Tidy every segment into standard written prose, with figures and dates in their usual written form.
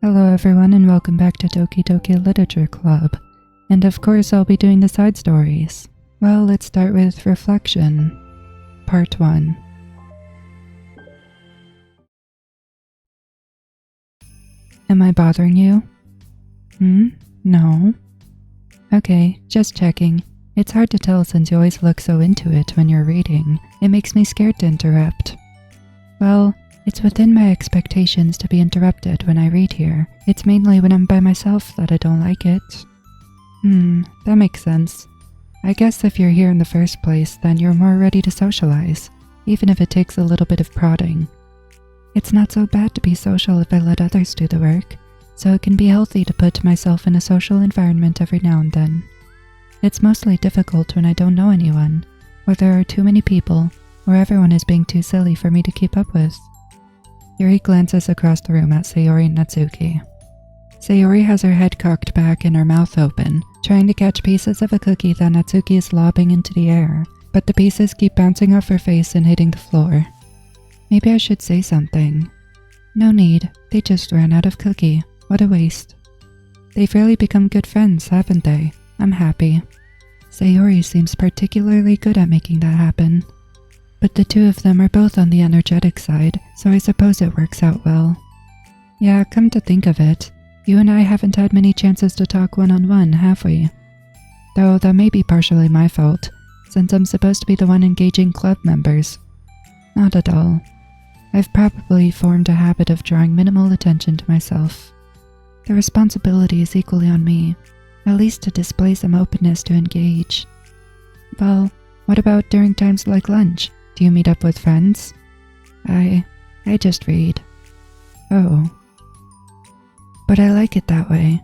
Hello everyone and welcome back to Doki Literature Club. And of course I'll be doing the side stories. Well, let's start with Reflection, Part 1. Am I bothering you? No? Okay, just checking. It's hard to tell since you always look so into it when you're reading. It makes me scared to interrupt. Well, it's within my expectations to be interrupted when I read here. It's mainly when I'm by myself that I don't like it. That makes sense. I guess if you're here in the first place, then you're more ready to socialize, even if it takes a little bit of prodding. It's not so bad to be social if I let others do the work, so it can be healthy to put myself in a social environment every now and then. It's mostly difficult when I don't know anyone, or there are too many people, or everyone is being too silly for me to keep up with. Yuri glances across the room at Sayori and Natsuki. Sayori has her head cocked back and her mouth open, trying to catch pieces of a cookie that Natsuki is lobbing into the air, but the pieces keep bouncing off her face and hitting the floor. Maybe I should say something. No need, they just ran out of cookie. What a waste. They've really become good friends, haven't they? I'm happy. Sayori seems particularly good at making that happen. But the two of them are both on the energetic side, so I suppose it works out well. Yeah, come to think of it, you and I haven't had many chances to talk one-on-one, have we? Though that may be partially my fault, since I'm supposed to be the one engaging club members. Not at all. I've probably formed a habit of drawing minimal attention to myself. The responsibility is equally on me, at least to display some openness to engage. Well, what about during times like lunch? Do you meet up with friends? I just read. Oh. But I like it that way.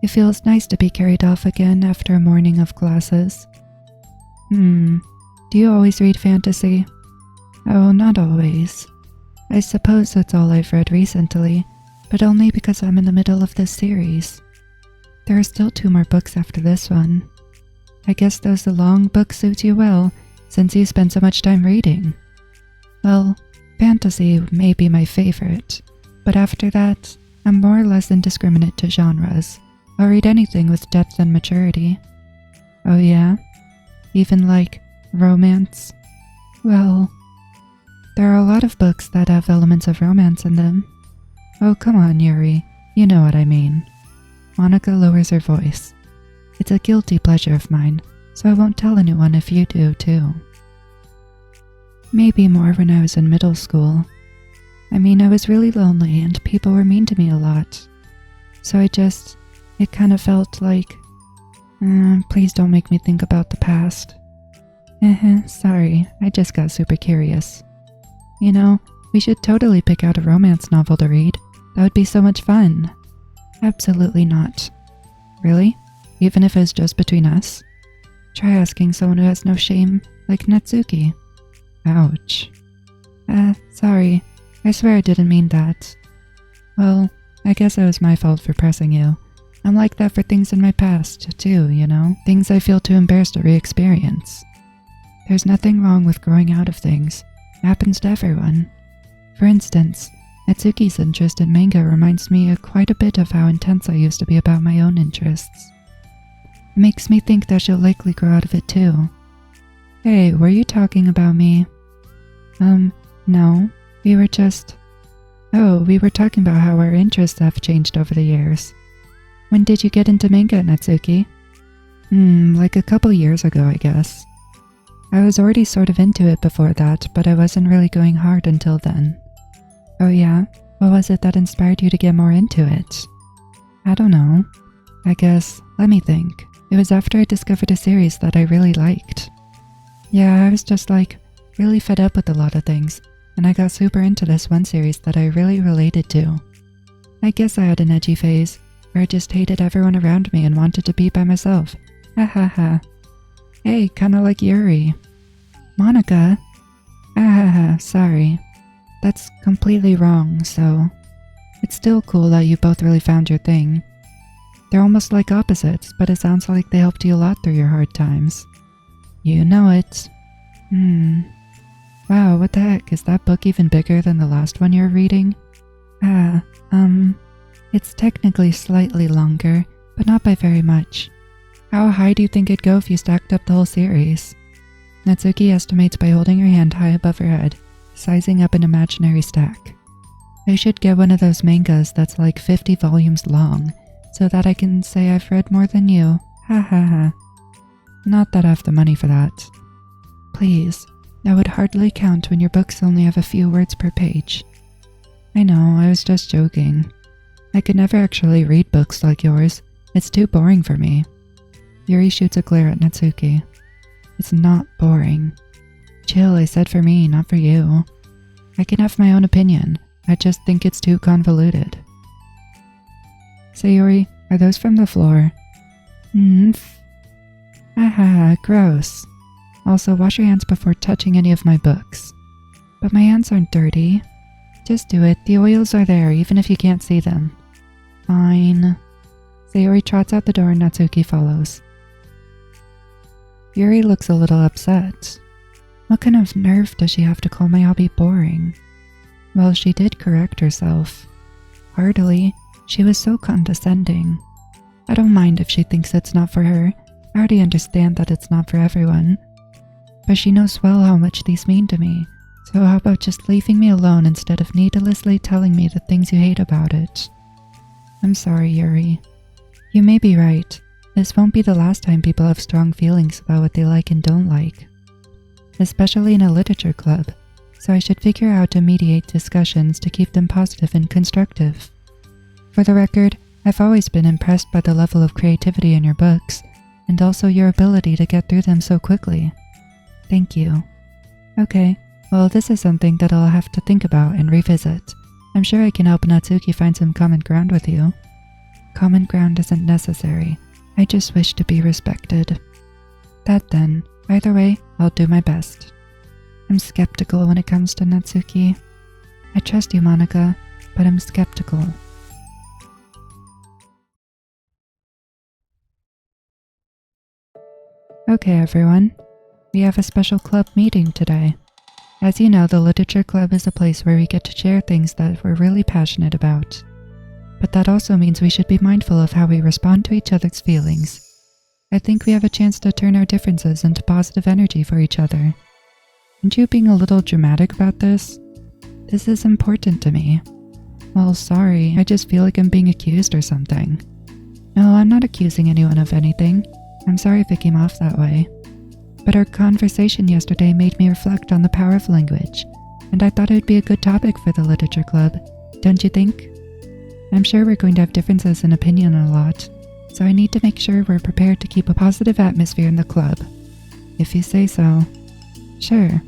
It feels nice to be carried off again after a morning of classes. Do you always read fantasy? Oh, not always. I suppose that's all I've read recently, but only because I'm in the middle of this series. There are still 2 more books after this one. I guess those long books suit you well, since you spend so much time reading. Well, fantasy may be my favorite, but after that, I'm more or less indiscriminate to genres. I'll read anything with depth and maturity. Oh yeah? Even like romance? Well, there are a lot of books that have elements of romance in them. Oh, come on, Yuri. You know what I mean. Monica lowers her voice. It's a guilty pleasure of mine, so I won't tell anyone if you do, too. Maybe more when I was in middle school. I mean, I was really lonely and people were mean to me a lot. So it kind of felt like, please don't make me think about the past. Sorry, I just got super curious. You know, we should totally pick out a romance novel to read. That would be so much fun. Absolutely not. Really? Even if it's just between us? Try asking someone who has no shame, like Natsuki. Ouch. Sorry. I swear I didn't mean that. Well, I guess it was my fault for pressing you. I'm like that for things in my past, too, you know? Things I feel too embarrassed to re-experience. There's nothing wrong with growing out of things. It happens to everyone. For instance, Natsuki's interest in manga reminds me quite a bit of how intense I used to be about my own interests. It makes me think that she'll likely grow out of it too. Hey, were you talking about me? No. We were talking about how our interests have changed over the years. When did you get into manga, Natsuki? Like a couple years ago, I guess. I was already sort of into it before that, but I wasn't really going hard until then. Oh yeah? What was it that inspired you to get more into it? I don't know. I guess, let me think. It was after I discovered a series that I really liked. Yeah, I was just really fed up with a lot of things, and I got super into this one series that I really related to. I guess I had an edgy phase, where I just hated everyone around me and wanted to be by myself. Ha ha ha. Hey, kinda like Yuri. Monica? Ha ha ha, sorry. That's completely wrong, so... It's still cool that you both really found your thing. They're almost like opposites, but it sounds like they helped you a lot through your hard times. You know it. Wow, what the heck, is that book even bigger than the last one you're reading? It's technically slightly longer, but not by very much. How high do you think it'd go if you stacked up the whole series? Natsuki estimates by holding her hand high above her head, sizing up an imaginary stack. I should get one of those mangas that's like 50 volumes long, so that I can say I've read more than you. Ha ha ha. Not that I have the money for that. Please, that would hardly count when your books only have a few words per page. I know, I was just joking. I could never actually read books like yours. It's too boring for me. Yuri shoots a glare at Natsuki. It's not boring. Chill, I said for me, not for you. I can have my own opinion. I just think it's too convoluted. Sayori, are those from the floor? Haha, gross. Also, wash your hands before touching any of my books. But my hands aren't dirty. Just do it, the oils are there even if you can't see them. Fine. Sayori trots out the door and Natsuki follows. Yuri looks a little upset. What kind of nerve does she have to call my hobby boring? Well, she did correct herself. Heartily, she was so condescending. I don't mind if she thinks it's not for her. I already understand that it's not for everyone. But she knows well how much these mean to me, so how about just leaving me alone instead of needlessly telling me the things you hate about it? I'm sorry, Yuri. You may be right. This won't be the last time people have strong feelings about what they like and don't like. Especially in a literature club, so I should figure out how to mediate discussions to keep them positive and constructive. For the record, I've always been impressed by the level of creativity in your books, and also your ability to get through them so quickly. Thank you. Okay, well this is something that I'll have to think about and revisit. I'm sure I can help Natsuki find some common ground with you. Common ground isn't necessary. I just wish to be respected. That then, either way, I'll do my best. I'm skeptical when it comes to Natsuki. I trust you, Monica, but I'm skeptical. Okay, everyone. We have a special club meeting today. As you know, the Literature Club is a place where we get to share things that we're really passionate about. But that also means we should be mindful of how we respond to each other's feelings. I think we have a chance to turn our differences into positive energy for each other. Aren't you being a little dramatic about this? This is important to me. Well, sorry, I just feel like I'm being accused or something. No, I'm not accusing anyone of anything. I'm sorry if it came off that way. But our conversation yesterday made me reflect on the power of language, and I thought it would be a good topic for the Literature Club, don't you think? I'm sure we're going to have differences in opinion a lot, so I need to make sure we're prepared to keep a positive atmosphere in the club. If you say so. Sure.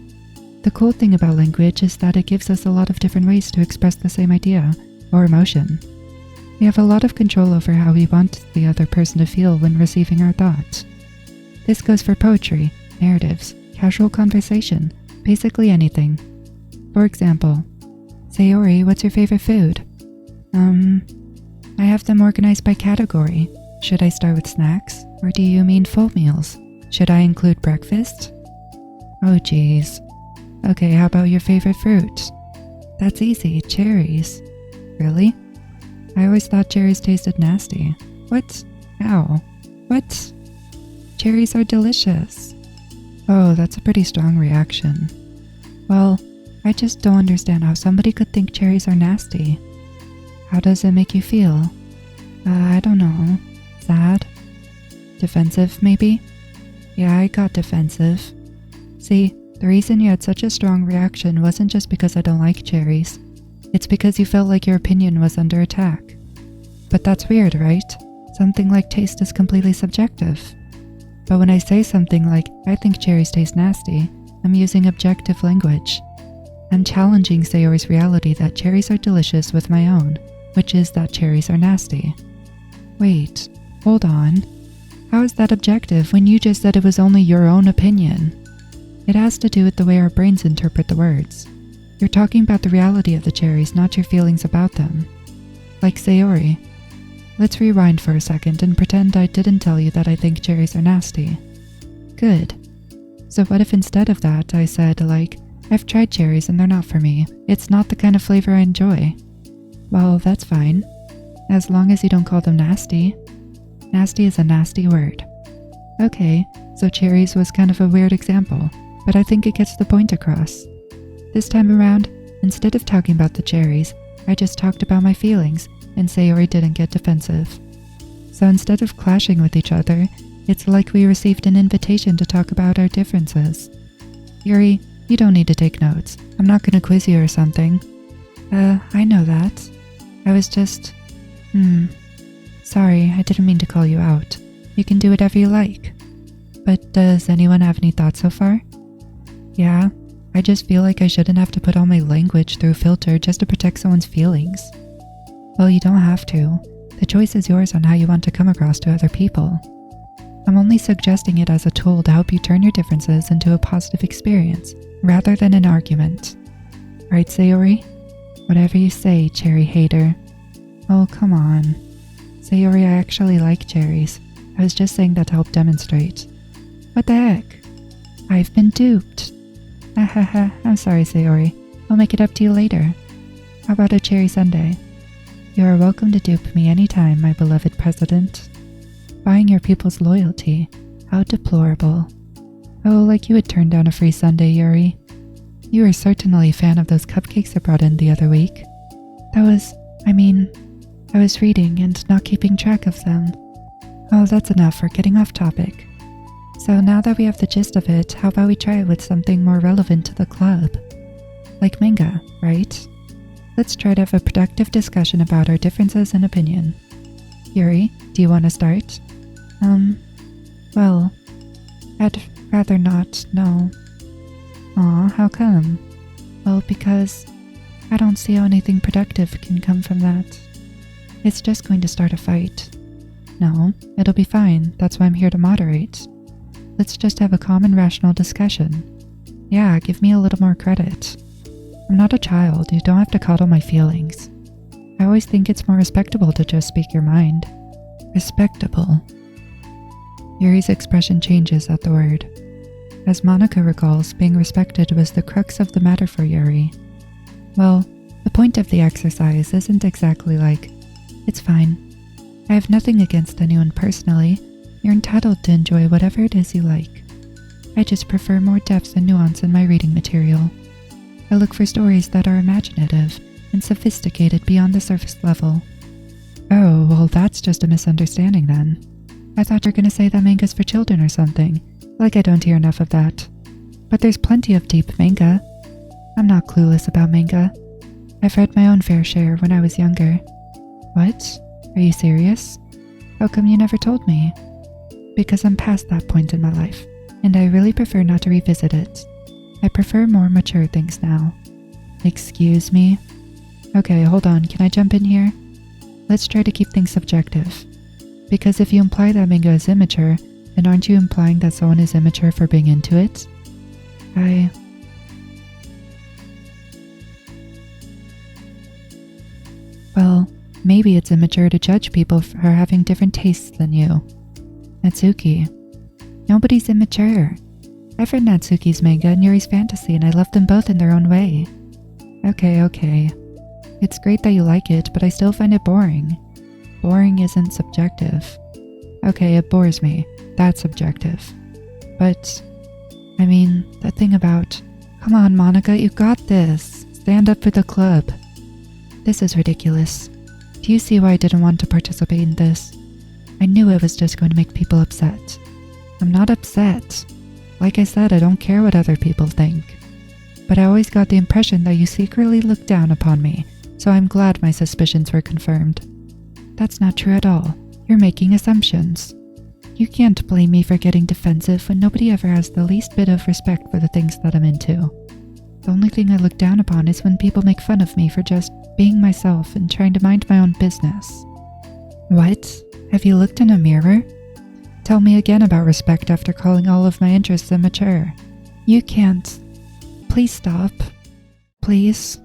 The cool thing about language is that it gives us a lot of different ways to express the same idea, or emotion. We have a lot of control over how we want the other person to feel when receiving our thoughts. This goes for poetry, narratives, casual conversation, basically anything. For example, Sayori, what's your favorite food? I have them organized by category. Should I start with snacks, or do you mean full meals? Should I include breakfast? Oh geez. Okay, how about your favorite fruit? That's easy, cherries. Really? I always thought cherries tasted nasty. What? How? What? Cherries are delicious. Oh, that's a pretty strong reaction. Well, I just don't understand how somebody could think cherries are nasty. How does it make you feel? I don't know. Sad? Defensive, maybe? Yeah, I got defensive. See, the reason you had such a strong reaction wasn't just because I don't like cherries. It's because you felt like your opinion was under attack. But that's weird, right? Something like taste is completely subjective. But when I say something like, I think cherries taste nasty, I'm using objective language. I'm challenging Sayori's reality that cherries are delicious with my own, which is that cherries are nasty. Wait, hold on. How is that objective when you just said it was only your own opinion? It has to do with the way our brains interpret the words. You're talking about the reality of the cherries, not your feelings about them. Like Sayori. Let's rewind for a second and pretend I didn't tell you that I think cherries are nasty. Good. So what if instead of that I said, like, I've tried cherries and they're not for me. It's not the kind of flavor I enjoy. Well, that's fine. As long as you don't call them nasty. Nasty is a nasty word. Okay, so cherries was kind of a weird example, but I think it gets the point across. This time around, instead of talking about the cherries, I just talked about my feelings, and Sayori didn't get defensive. So instead of clashing with each other, it's like we received an invitation to talk about our differences. Yuri, you don't need to take notes. I'm not gonna quiz you or something. I know that. I was just... Sorry, I didn't mean to call you out. You can do whatever you like. But does anyone have any thoughts so far? Yeah, I just feel like I shouldn't have to put all my language through a filter just to protect someone's feelings. Well, you don't have to. The choice is yours on how you want to come across to other people. I'm only suggesting it as a tool to help you turn your differences into a positive experience, rather than an argument. Right, Sayori? Whatever you say, cherry hater. Oh, come on. Sayori, I actually like cherries. I was just saying that to help demonstrate. What the heck? I've been duped. Hahaha, I'm sorry, Sayori. I'll make it up to you later. How about a cherry sundae? You are welcome to dupe me anytime, my beloved president. Buying your people's loyalty. How deplorable. Oh, like you would turn down a free sundae, Yuri. You were certainly a fan of those cupcakes I brought in the other week. I was reading and not keeping track of them. Oh, that's enough for getting off topic. So now that we have the gist of it, how about we try it with something more relevant to the club? Like manga, right? Let's try to have a productive discussion about our differences in opinion. Yuri, do you want to start? Well, I'd rather not, no. Aw, how come? Well, because I don't see how anything productive can come from that. It's just going to start a fight. No, it'll be fine. That's why I'm here to moderate. Let's just have a calm and rational discussion. Yeah, give me a little more credit. I'm not a child. You don't have to coddle my feelings. I always think it's more respectable to just speak your mind. Respectable. Yuri's expression changes at the word. As Monica recalls, being respected was the crux of the matter for Yuri. Well, the point of the exercise isn't exactly like, it's fine. I have nothing against anyone personally. You're entitled to enjoy whatever it is you like. I just prefer more depth and nuance in my reading material. I look for stories that are imaginative and sophisticated beyond the surface level. Oh, well that's just a misunderstanding then. I thought you were going to say that manga's for children or something. Like I don't hear enough of that. But there's plenty of deep manga. I'm not clueless about manga. I've read my own fair share when I was younger. What? Are you serious? How come you never told me? Because I'm past that point in my life, and I really prefer not to revisit it. I prefer more mature things now. Excuse me? Okay, hold on, can I jump in here? Let's try to keep things subjective. Because if you imply that manga is immature, then aren't you implying that someone is immature for being into it? Well, maybe it's immature to judge people for having different tastes than you. Natsuki. Nobody's immature. I've read Natsuki's manga and Yuri's fantasy and I love them both in their own way. Okay. It's great that you like it, but I still find it boring. Boring isn't subjective. Okay, it bores me. That's subjective. But, the thing about... Come on, Monica, you got this. Stand up for the club. This is ridiculous. Do you see why I didn't want to participate in this? I knew it was just going to make people upset. I'm not upset. Like I said, I don't care what other people think. But I always got the impression that you secretly looked down upon me, so I'm glad my suspicions were confirmed. That's not true at all. You're making assumptions. You can't blame me for getting defensive when nobody ever has the least bit of respect for the things that I'm into. The only thing I look down upon is when people make fun of me for just being myself and trying to mind my own business. What? Have you looked in a mirror? Tell me again about respect after calling all of my interests immature. You can't. Please stop. Please.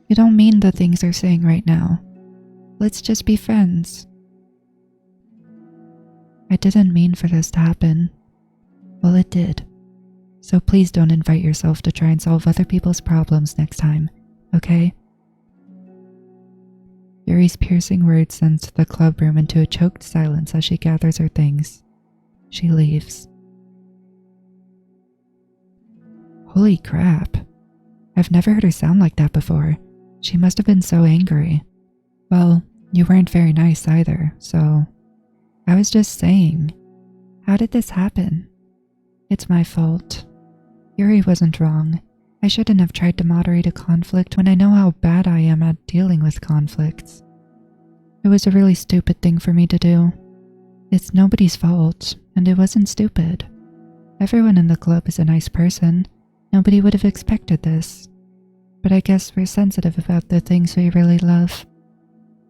You don't mean the things you're saying right now. Let's just be friends. I didn't mean for this to happen. Well, it did. So please don't invite yourself to try and solve other people's problems next time, okay? Yuri's piercing words sends the club room into a choked silence as she gathers her things. She leaves. Holy crap. I've never heard her sound like that before. She must have been so angry. Well, you weren't very nice either, so... I was just saying. How did this happen? It's my fault. Yuri wasn't wrong. I shouldn't have tried to moderate a conflict when I know how bad I am at dealing with conflicts. It was a really stupid thing for me to do. It's nobody's fault, and it wasn't stupid. Everyone in the club is a nice person. Nobody would have expected this. But I guess we're sensitive about the things we really love.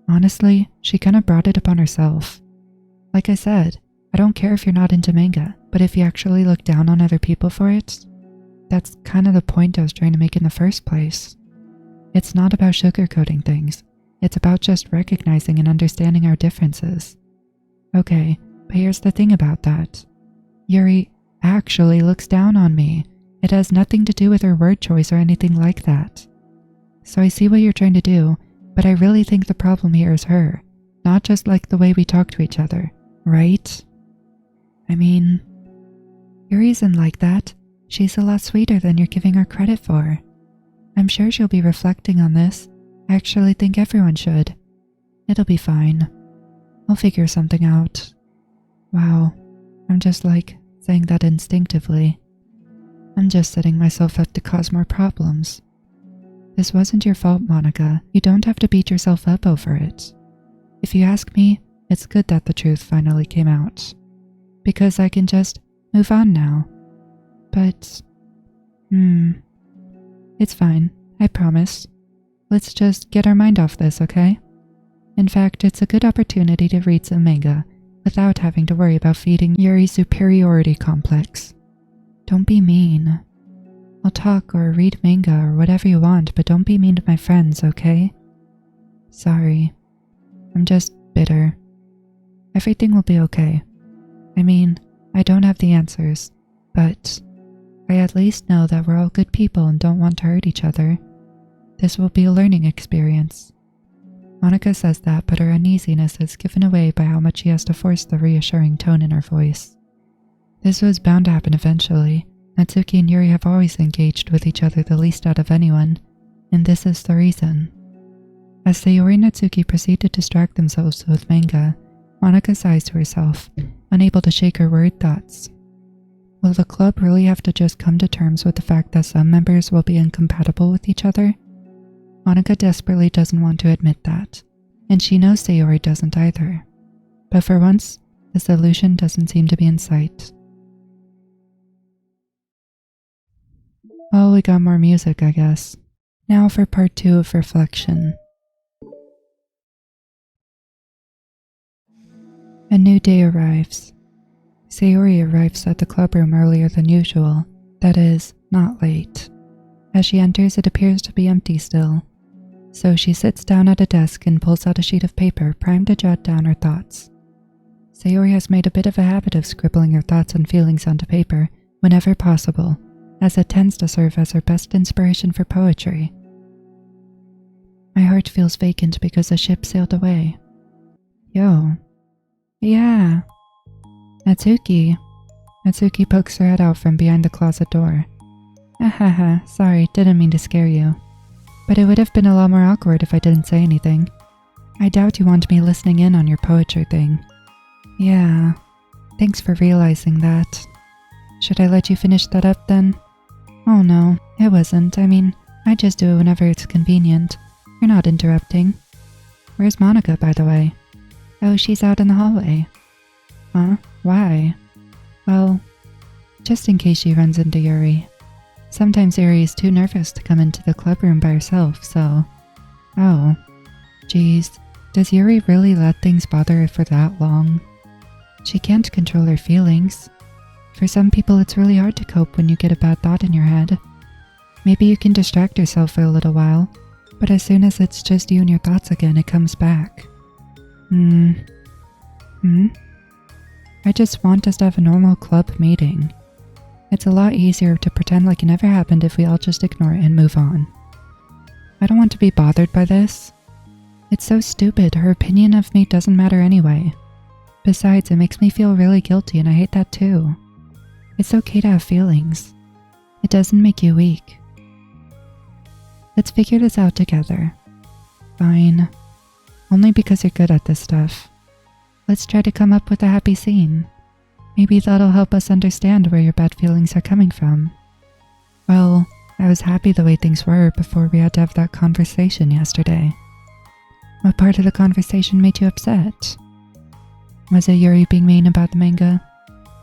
Honestly, she kind of brought it upon herself. Like I said, I don't care if you're not into manga, but if you actually look down on other people for it, that's kind of the point I was trying to make in the first place. It's not about sugarcoating things. It's about just recognizing and understanding our differences. Okay, but here's the thing about that. Yuri actually looks down on me. It has nothing to do with her word choice or anything like that. So I see what you're trying to do, but I really think the problem here is her, not just like the way we talk to each other, right? I mean, Yuri isn't like that. She's a lot sweeter than you're giving her credit for. I'm sure she'll be reflecting on this. I actually think everyone should. It'll be fine. I'll figure something out. Wow, I'm just like saying that instinctively. I'm just setting myself up to cause more problems. This wasn't your fault, Monica. You don't have to beat yourself up over it. If you ask me, it's good that the truth finally came out. Because I can just move on now. But, it's fine, I promise. Let's just get our mind off this, okay? In fact, it's a good opportunity to read some manga without having to worry about feeding Yuri's superiority complex. Don't be mean. I'll talk or read manga or whatever you want, but don't be mean to my friends, okay? Sorry. I'm just bitter. Everything will be okay. I mean, I don't have the answers, but I at least know that we're all good people and don't want to hurt each other. This will be a learning experience. Monica says that, but her uneasiness is given away by how much she has to force the reassuring tone in her voice. This was bound to happen eventually. Natsuki and Yuri have always engaged with each other the least out of anyone, and this is the reason. As Sayori and Natsuki proceed to distract themselves with manga, Monica sighs to herself, unable to shake her worried thoughts. Will the club really have to just come to terms with the fact that some members will be incompatible with each other? Monica desperately doesn't want to admit that, and she knows Sayori doesn't either. But for once, the solution doesn't seem to be in sight. Well, we got more music, I guess. Now for part 2 of reflection. A new day arrives. Sayori arrives at the clubroom earlier than usual, that is, not late. As she enters, it appears to be empty still. So she sits down at a desk and pulls out a sheet of paper primed to jot down her thoughts. Sayori has made a bit of a habit of scribbling her thoughts and feelings onto paper whenever possible, as it tends to serve as her best inspiration for poetry. My heart feels vacant because the ship sailed away. Yo. Yeah. Natsuki. Natsuki pokes her head out from behind the closet door. Ahaha, sorry, didn't mean to scare you. But it would have been a lot more awkward if I didn't say anything. I doubt you want me listening in on your poetry thing. Yeah. Thanks for realizing that. Should I let you finish that up then? Oh no, it wasn't. I mean, I just do it whenever it's convenient. You're not interrupting. Where's Monica, by the way? Oh, she's out in the hallway. Huh? Why? Well, just in case she runs into Yuri. Sometimes Yuri is too nervous to come into the clubroom by herself, so... Oh. Geez, does Yuri really let things bother her for that long? She can't control her feelings. For some people, it's really hard to cope when you get a bad thought in your head. Maybe you can distract yourself for a little while, but as soon as it's just you and your thoughts again, it comes back. I just want us to have a normal club meeting. It's a lot easier to pretend like it never happened if we all just ignore it and move on. I don't want to be bothered by this. It's so stupid. Her opinion of me doesn't matter anyway. Besides, it makes me feel really guilty and I hate that too. It's okay to have feelings. It doesn't make you weak. Let's figure this out together. Fine. Only because you're good at this stuff. Let's try to come up with a happy scene. Maybe that'll help us understand where your bad feelings are coming from. Well, I was happy the way things were before we had to have that conversation yesterday. What part of the conversation made you upset? Was it Yuri being mean about the manga?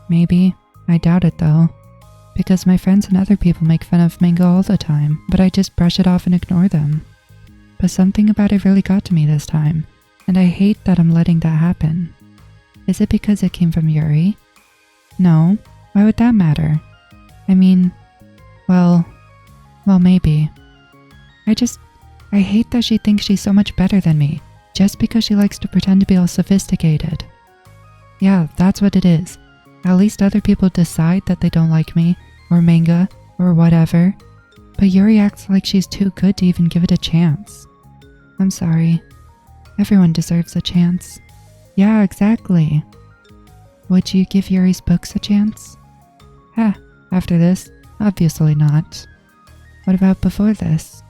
Maybe. I doubt it though. Because my friends and other people make fun of manga all the time, but I just brush it off and ignore them. But something about it really got to me this time, and I hate that I'm letting that happen. Is it because it came from Yuri? No. Why would that matter? I mean, well, maybe. I hate that she thinks she's so much better than me, just because she likes to pretend to be all sophisticated. Yeah, that's what it is. At least other people decide that they don't like me, or manga, or whatever. But Yuri acts like she's too good to even give it a chance. I'm sorry. Everyone deserves a chance. Yeah, exactly. Would you give Yuri's books a chance? After this, obviously not. What about before this?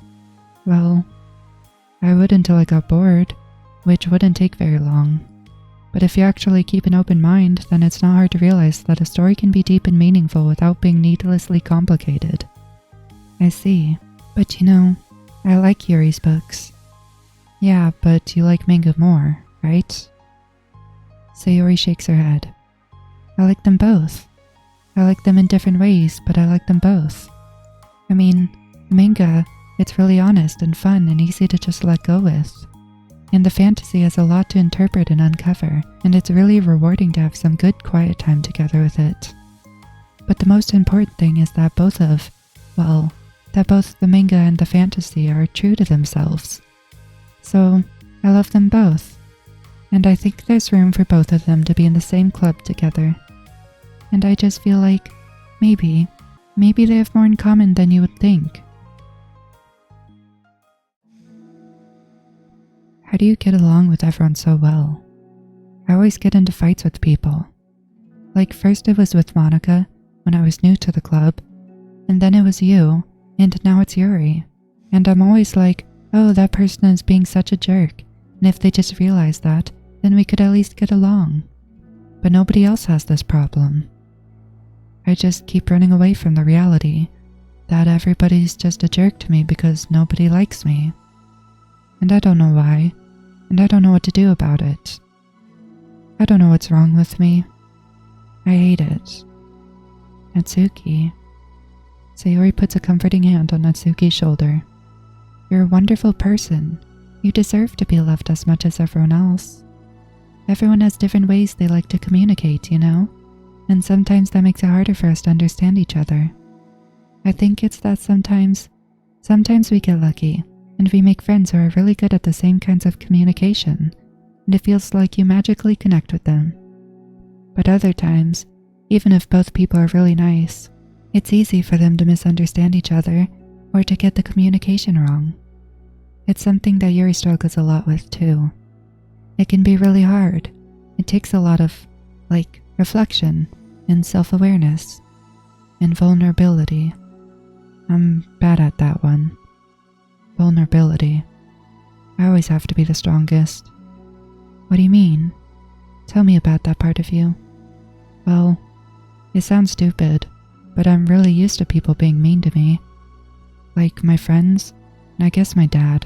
Well, I would until I got bored, which wouldn't take very long. But if you actually keep an open mind, then it's not hard to realize that a story can be deep and meaningful without being needlessly complicated. I see. But you know, I like Yuri's books. Yeah, but you like manga more, right? Sayori shakes her head. I like them both. I like them in different ways, but I like them both. I mean, manga, it's really honest and fun and easy to just let go with. And the fantasy has a lot to interpret and uncover, and it's really rewarding to have some good quiet time together with it. But the most important thing is that both the manga and the fantasy are true to themselves. So, I love them both. And I think there's room for both of them to be in the same club together. And I just feel like, maybe they have more in common than you would think. How do you get along with everyone so well? I always get into fights with people. Like first it was with Monica, when I was new to the club, and then it was you, and now it's Yuri. And I'm always like, oh, that person is being such a jerk, and if they just realized that, then we could at least get along. But nobody else has this problem. I just keep running away from the reality that everybody's just a jerk to me because nobody likes me. And I don't know why, and I don't know what to do about it. I don't know what's wrong with me. I hate it. Natsuki. Sayori puts a comforting hand on Natsuki's shoulder. You're a wonderful person. You deserve to be loved as much as everyone else. Everyone has different ways they like to communicate, you know? And sometimes that makes it harder for us to understand each other. I think it's that sometimes we get lucky, and we make friends who are really good at the same kinds of communication, and it feels like you magically connect with them. But other times, even if both people are really nice, it's easy for them to misunderstand each other or to get the communication wrong. It's something that Yuri struggles a lot with too. It can be really hard. It takes a lot of, reflection and self-awareness and vulnerability. I'm bad at that one. Vulnerability. I always have to be the strongest. What do you mean? Tell me about that part of you. Well, it sounds stupid, but I'm really used to people being mean to me. Like my friends, and I guess my dad.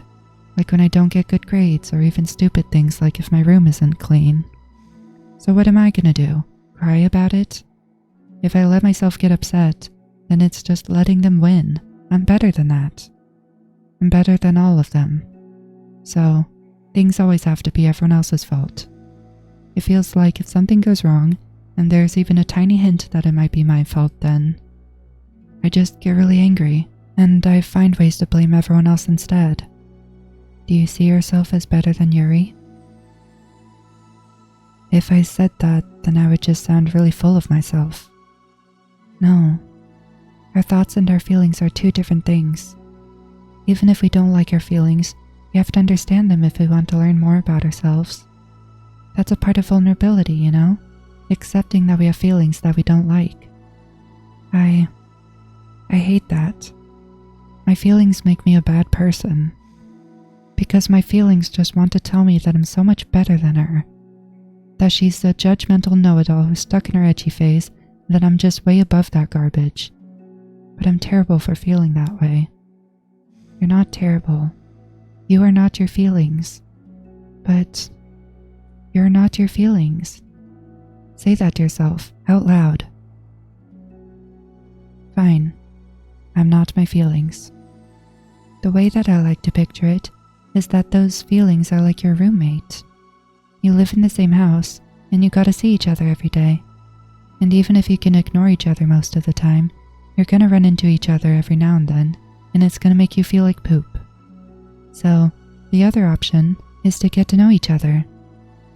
Like when I don't get good grades, or even stupid things like if my room isn't clean. So what am I gonna do? Cry about it? If I let myself get upset, then it's just letting them win. I'm better than that. I'm better than all of them. So, things always have to be everyone else's fault. It feels like if something goes wrong, and there's even a tiny hint that it might be my fault, then I just get really angry, and I find ways to blame everyone else instead. Do you see yourself as better than Yuri? If I said that, then I would just sound really full of myself. No. Our thoughts and our feelings are two different things. Even if we don't like our feelings, We have to understand them if we want to learn more about ourselves. That's a part of vulnerability, you know? Accepting that we have feelings that we don't like. I hate that. My feelings make me a bad person. Because my feelings just want to tell me that I'm so much better than her. That she's a judgmental know-it-all who's stuck in her edgy phase, and that I'm just way above that garbage. But I'm terrible for feeling that way. You're not terrible. You are not your feelings. But you're not your feelings. Say that to yourself, out loud. Fine. I'm not my feelings. The way that I like to picture it is that those feelings are like your roommate. You live in the same house, and you gotta see each other every day. And even if you can ignore each other most of the time, you're gonna run into each other every now and then, and it's gonna make you feel like poop. So, the other option is to get to know each other.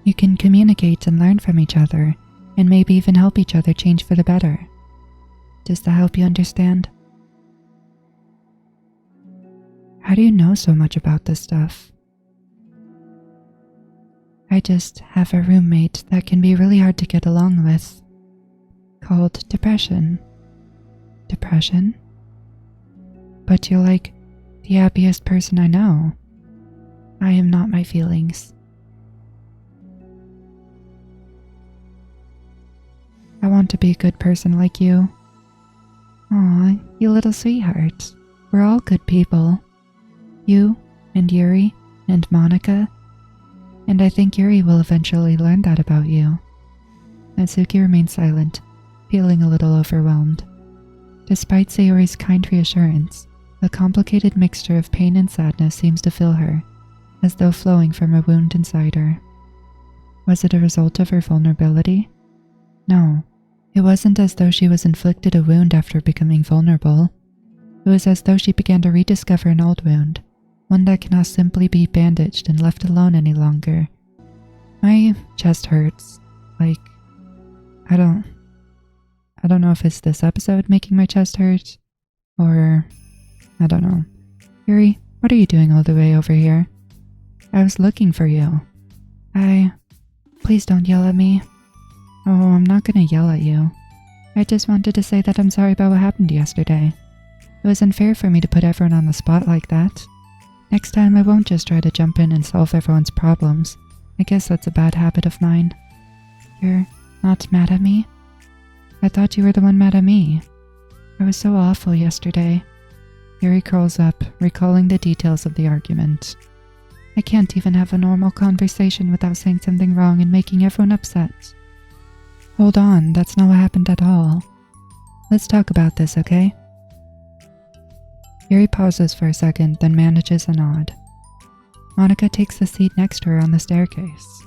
You can communicate and learn from each other, and maybe even help each other change for the better. Does that help you understand? How do you know so much about this stuff? I just have a roommate that can be really hard to get along with, called depression. Depression? But you're like the happiest person I know. I am not my feelings. I want to be a good person like you. Aw, you little sweetheart. We're all good people. You and Yuri and Monica. And I think Yuri will eventually learn that about you. Natsuki remained silent, feeling a little overwhelmed. Despite Sayori's kind reassurance, a complicated mixture of pain and sadness seems to fill her, as though flowing from a wound inside her. Was it a result of her vulnerability? No, it wasn't as though she was inflicted a wound after becoming vulnerable. It was as though she began to rediscover an old wound, one that cannot simply be bandaged and left alone any longer. My chest hurts. I don't know if it's this episode making my chest hurt, or I don't know. Yuri, what are you doing all the way over here? I was looking for you. Please don't yell at me. Oh, I'm not gonna yell at you. I just wanted to say that I'm sorry about what happened yesterday. It was unfair for me to put everyone on the spot like that. Next time I won't just try to jump in and solve everyone's problems. I guess that's a bad habit of mine. You're not mad at me? I thought you were the one mad at me. I was so awful yesterday. Yuri curls up, recalling the details of the argument. I can't even have a normal conversation without saying something wrong and making everyone upset. Hold on, that's not what happened at all. Let's talk about this, okay? Yuri pauses for a second, then manages a nod. Monica takes the seat next to her on the staircase.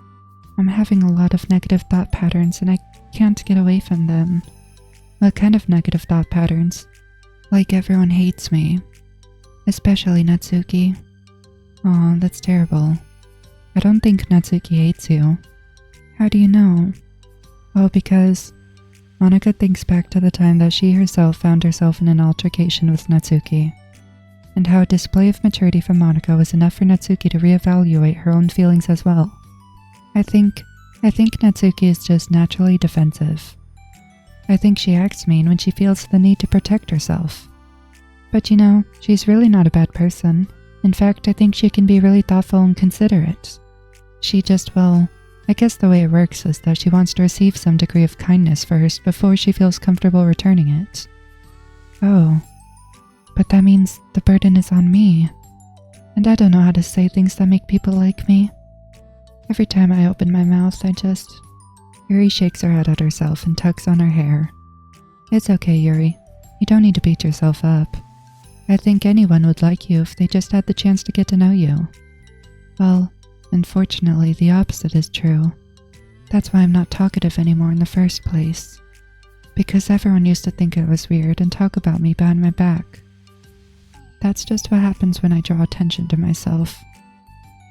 I'm having a lot of negative thought patterns and I can't get away from them. What kind of negative thought patterns? Like everyone hates me. Especially Natsuki. Aw, that's terrible. I don't think Natsuki hates you. How do you know? Well, because Monica thinks back to the time that she herself found herself in an altercation with Natsuki, and how a display of maturity from Monica was enough for Natsuki to reevaluate her own feelings as well. I think Natsuki is just naturally defensive. I think she acts mean when she feels the need to protect herself. But you know, she's really not a bad person. In fact, I think she can be really thoughtful and considerate. She just, well, I guess the way it works is that she wants to receive some degree of kindness first before she feels comfortable returning it. Oh, but that means the burden is on me. And I don't know how to say things that make people like me. Every time I open my mouth, Yuri shakes her head at herself and tugs on her hair. It's okay, Yuri. You don't need to beat yourself up. I think anyone would like you if they just had the chance to get to know you. Well, unfortunately, the opposite is true. That's why I'm not talkative anymore in the first place. Because everyone used to think it was weird and talk about me behind my back. That's just what happens when I draw attention to myself.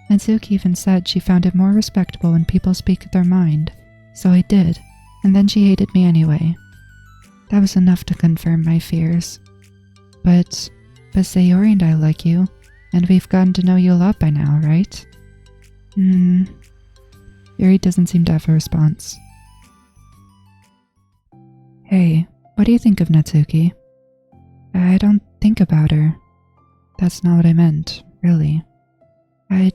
Natsuki even said she found it more respectable when people speak their mind, so I did, and then she hated me anyway. That was enough to confirm my fears. But Sayori and I like you, And we've gotten to know you a lot by now, right? Yuri doesn't seem to have a response. Hey, what do you think of Natsuki? I don't think about her. That's not what I meant, really. I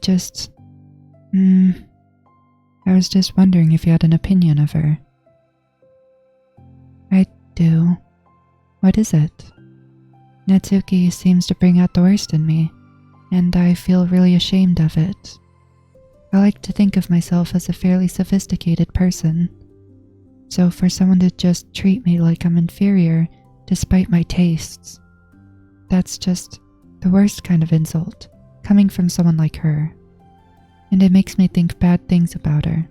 was just wondering if you had an opinion of her. I do. What is it? Natsuki seems to bring out the worst in me, and I feel really ashamed of it. I like to think of myself as a fairly sophisticated person, so for someone to just treat me like I'm inferior despite my tastes, that's just the worst kind of insult, coming from someone like her. And it makes me think bad things about her.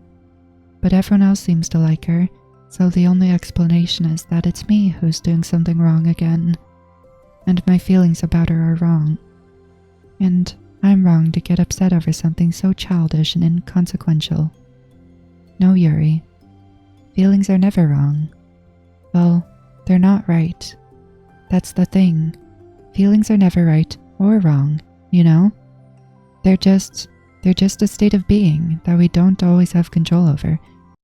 But everyone else seems to like her, so the only explanation is that it's me who's doing something wrong again, and my feelings about her are wrong. And I'm wrong to get upset over something so childish and inconsequential. No, Yuri. Feelings are never wrong. Well, they're not right. That's the thing. Feelings are never right or wrong, you know? They're just a state of being that we don't always have control over.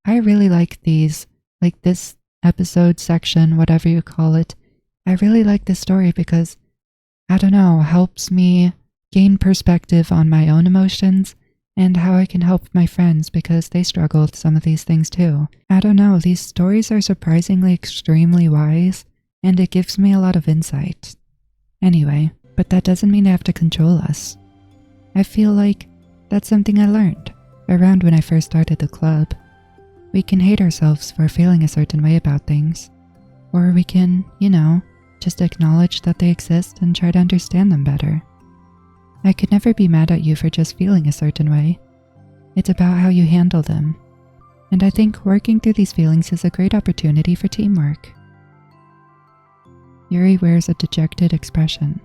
I really like these, like this episode section, whatever you call it. I really like this story because, I don't know, helps me gain perspective on my own emotions and how I can help my friends because they struggle with some of these things too. I don't know, these stories are surprisingly extremely wise, and it gives me a lot of insight. Anyway, but that doesn't mean they have to control us. I feel like that's something I learned around when I first started the club. We can hate ourselves for feeling a certain way about things, or we can, just acknowledge that they exist and try to understand them better. I could never be mad at you for just feeling a certain way. It's about how you handle them. And I think working through these feelings is a great opportunity for teamwork. Yuri wears a dejected expression.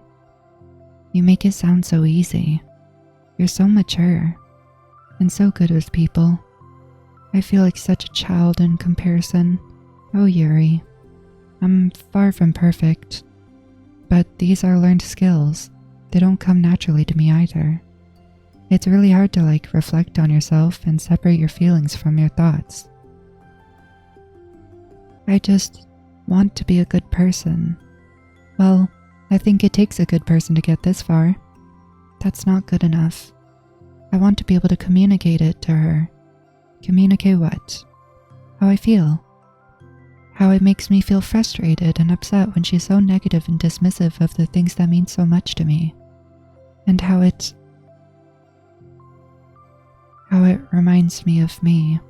You make it sound so easy. You're so mature. And so good with people. I feel like such a child in comparison. Oh, Yuri. I'm far from perfect. But these are learned skills. They don't come naturally to me either. It's really hard to reflect on yourself and separate your feelings from your thoughts. I just want to be a good person. Well, I think it takes a good person to get this far. That's not good enough. I want to be able to communicate it to her. Communicate what? How I feel. How it makes me feel frustrated and upset when she's so negative and dismissive of the things that mean so much to me. And how it reminds me of me.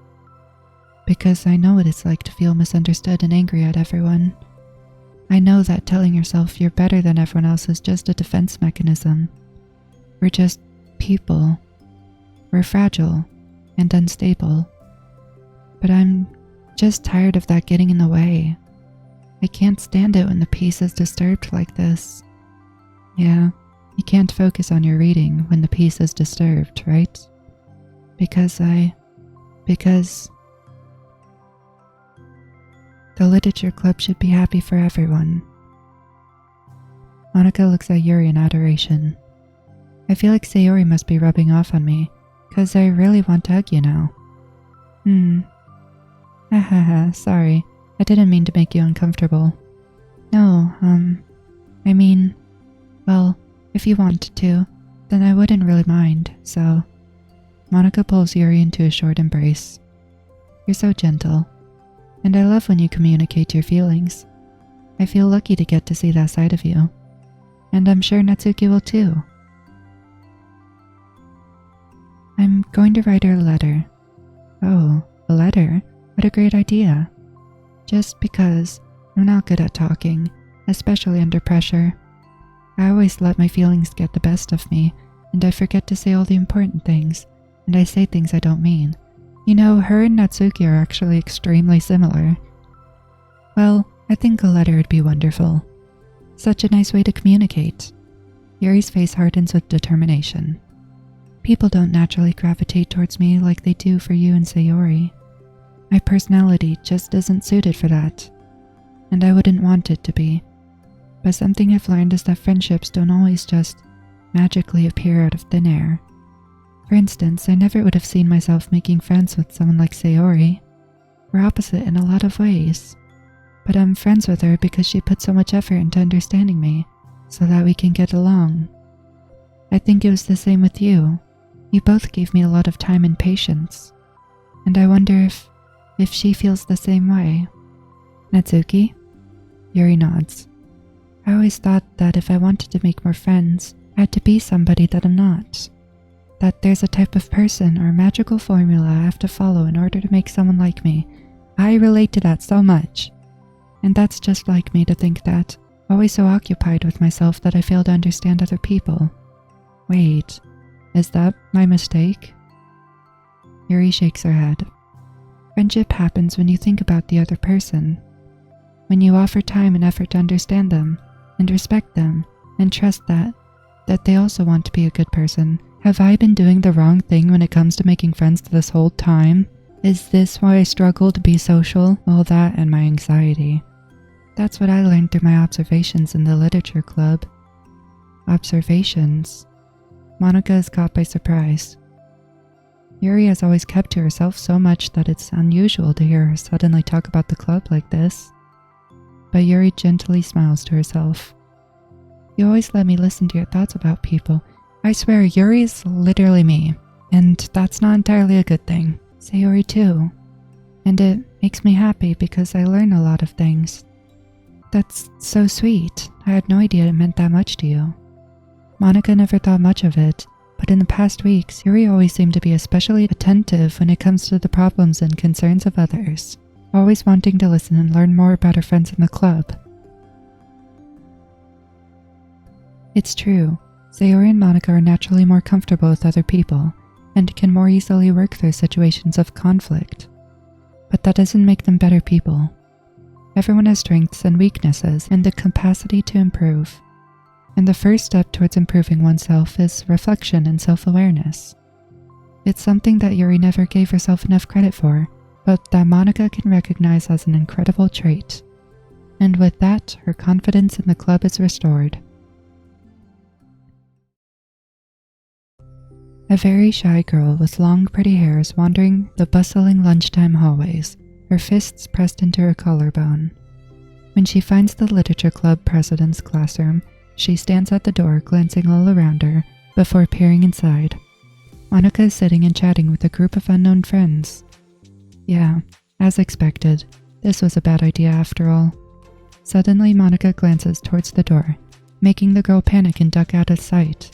Because I know what it's like to feel misunderstood and angry at everyone. I know that telling yourself you're better than everyone else is just a defense mechanism. We're just people. We're fragile and unstable. But I'm just tired of that getting in the way. I can't stand it when the peace is disturbed like this. Yeah, you can't focus on your reading when the peace is disturbed, right? Because the literature club should be happy for everyone. Monica looks at Yuri in adoration. I feel like Sayori must be rubbing off on me, cause I really want to hug you now. Hahaha, sorry. I didn't mean to make you uncomfortable. No, I mean, well, if you wanted to, then I wouldn't really mind, so... Monica pulls Yuri into a short embrace. You're so gentle, and I love when you communicate your feelings. I feel lucky to get to see that side of you, and I'm sure Natsuki will too. I'm going to write her a letter. Oh, a letter? What a great idea. Just because I'm not good at talking, especially under pressure. I always let my feelings get the best of me, and I forget to say all the important things, and I say things I don't mean. You know, her and Natsuki are actually extremely similar. Well, I think a letter would be wonderful. Such a nice way to communicate. Yuri's face hardens with determination. People don't naturally gravitate towards me like they do for you and Sayori. My personality just isn't suited for that, and I wouldn't want it to be. But something I've learned is that friendships don't always just magically appear out of thin air. For instance, I never would have seen myself making friends with someone like Sayori. We're opposite in a lot of ways, but I'm friends with her because she put so much effort into understanding me so that we can get along. I think it was the same with you. You both gave me a lot of time and patience, and I wonder if she feels the same way. Natsuki? Yuri nods. I always thought that if I wanted to make more friends, I had to be somebody that I'm not. That there's a type of person or magical formula I have to follow in order to make someone like me. I relate to that so much. And that's just like me to think that, always so occupied with myself that I fail to understand other people. Wait, is that my mistake? Yuri shakes her head. Friendship happens when you think about the other person. When you offer time and effort to understand them, and respect them, and trust that they also want to be a good person. Have I been doing the wrong thing when it comes to making friends this whole time? Is this why I struggle to be social? All that and my anxiety. That's what I learned through my observations in the literature club. Observations? Monica is caught by surprise. Yuri has always kept to herself so much that it's unusual to hear her suddenly talk about the club like this. But Yuri gently smiles to herself. You always let me listen to your thoughts about people. I swear, Yuri's literally me, and that's not entirely a good thing. Sayori too. And it makes me happy because I learn a lot of things. That's so sweet. I had no idea it meant that much to you. Monica never thought much of it, but in the past weeks, Yuri always seemed to be especially attentive when it comes to the problems and concerns of others, always wanting to listen and learn more about her friends in the club. It's true. Sayori and Monica are naturally more comfortable with other people and can more easily work through situations of conflict. But that doesn't make them better people. Everyone has strengths and weaknesses and the capacity to improve. And the first step towards improving oneself is reflection and self-awareness. It's something that Yuri never gave herself enough credit for, but that Monica can recognize as an incredible trait. And with that, her confidence in the club is restored. A very shy girl with long pretty hair is wandering the bustling lunchtime hallways, her fists pressed into her collarbone. When she finds the literature club president's classroom, she stands at the door glancing all around her before peering inside. Monica is sitting and chatting with a group of unknown friends. Yeah, as expected, this was a bad idea after all. Suddenly Monica glances towards the door, making the girl panic and duck out of sight.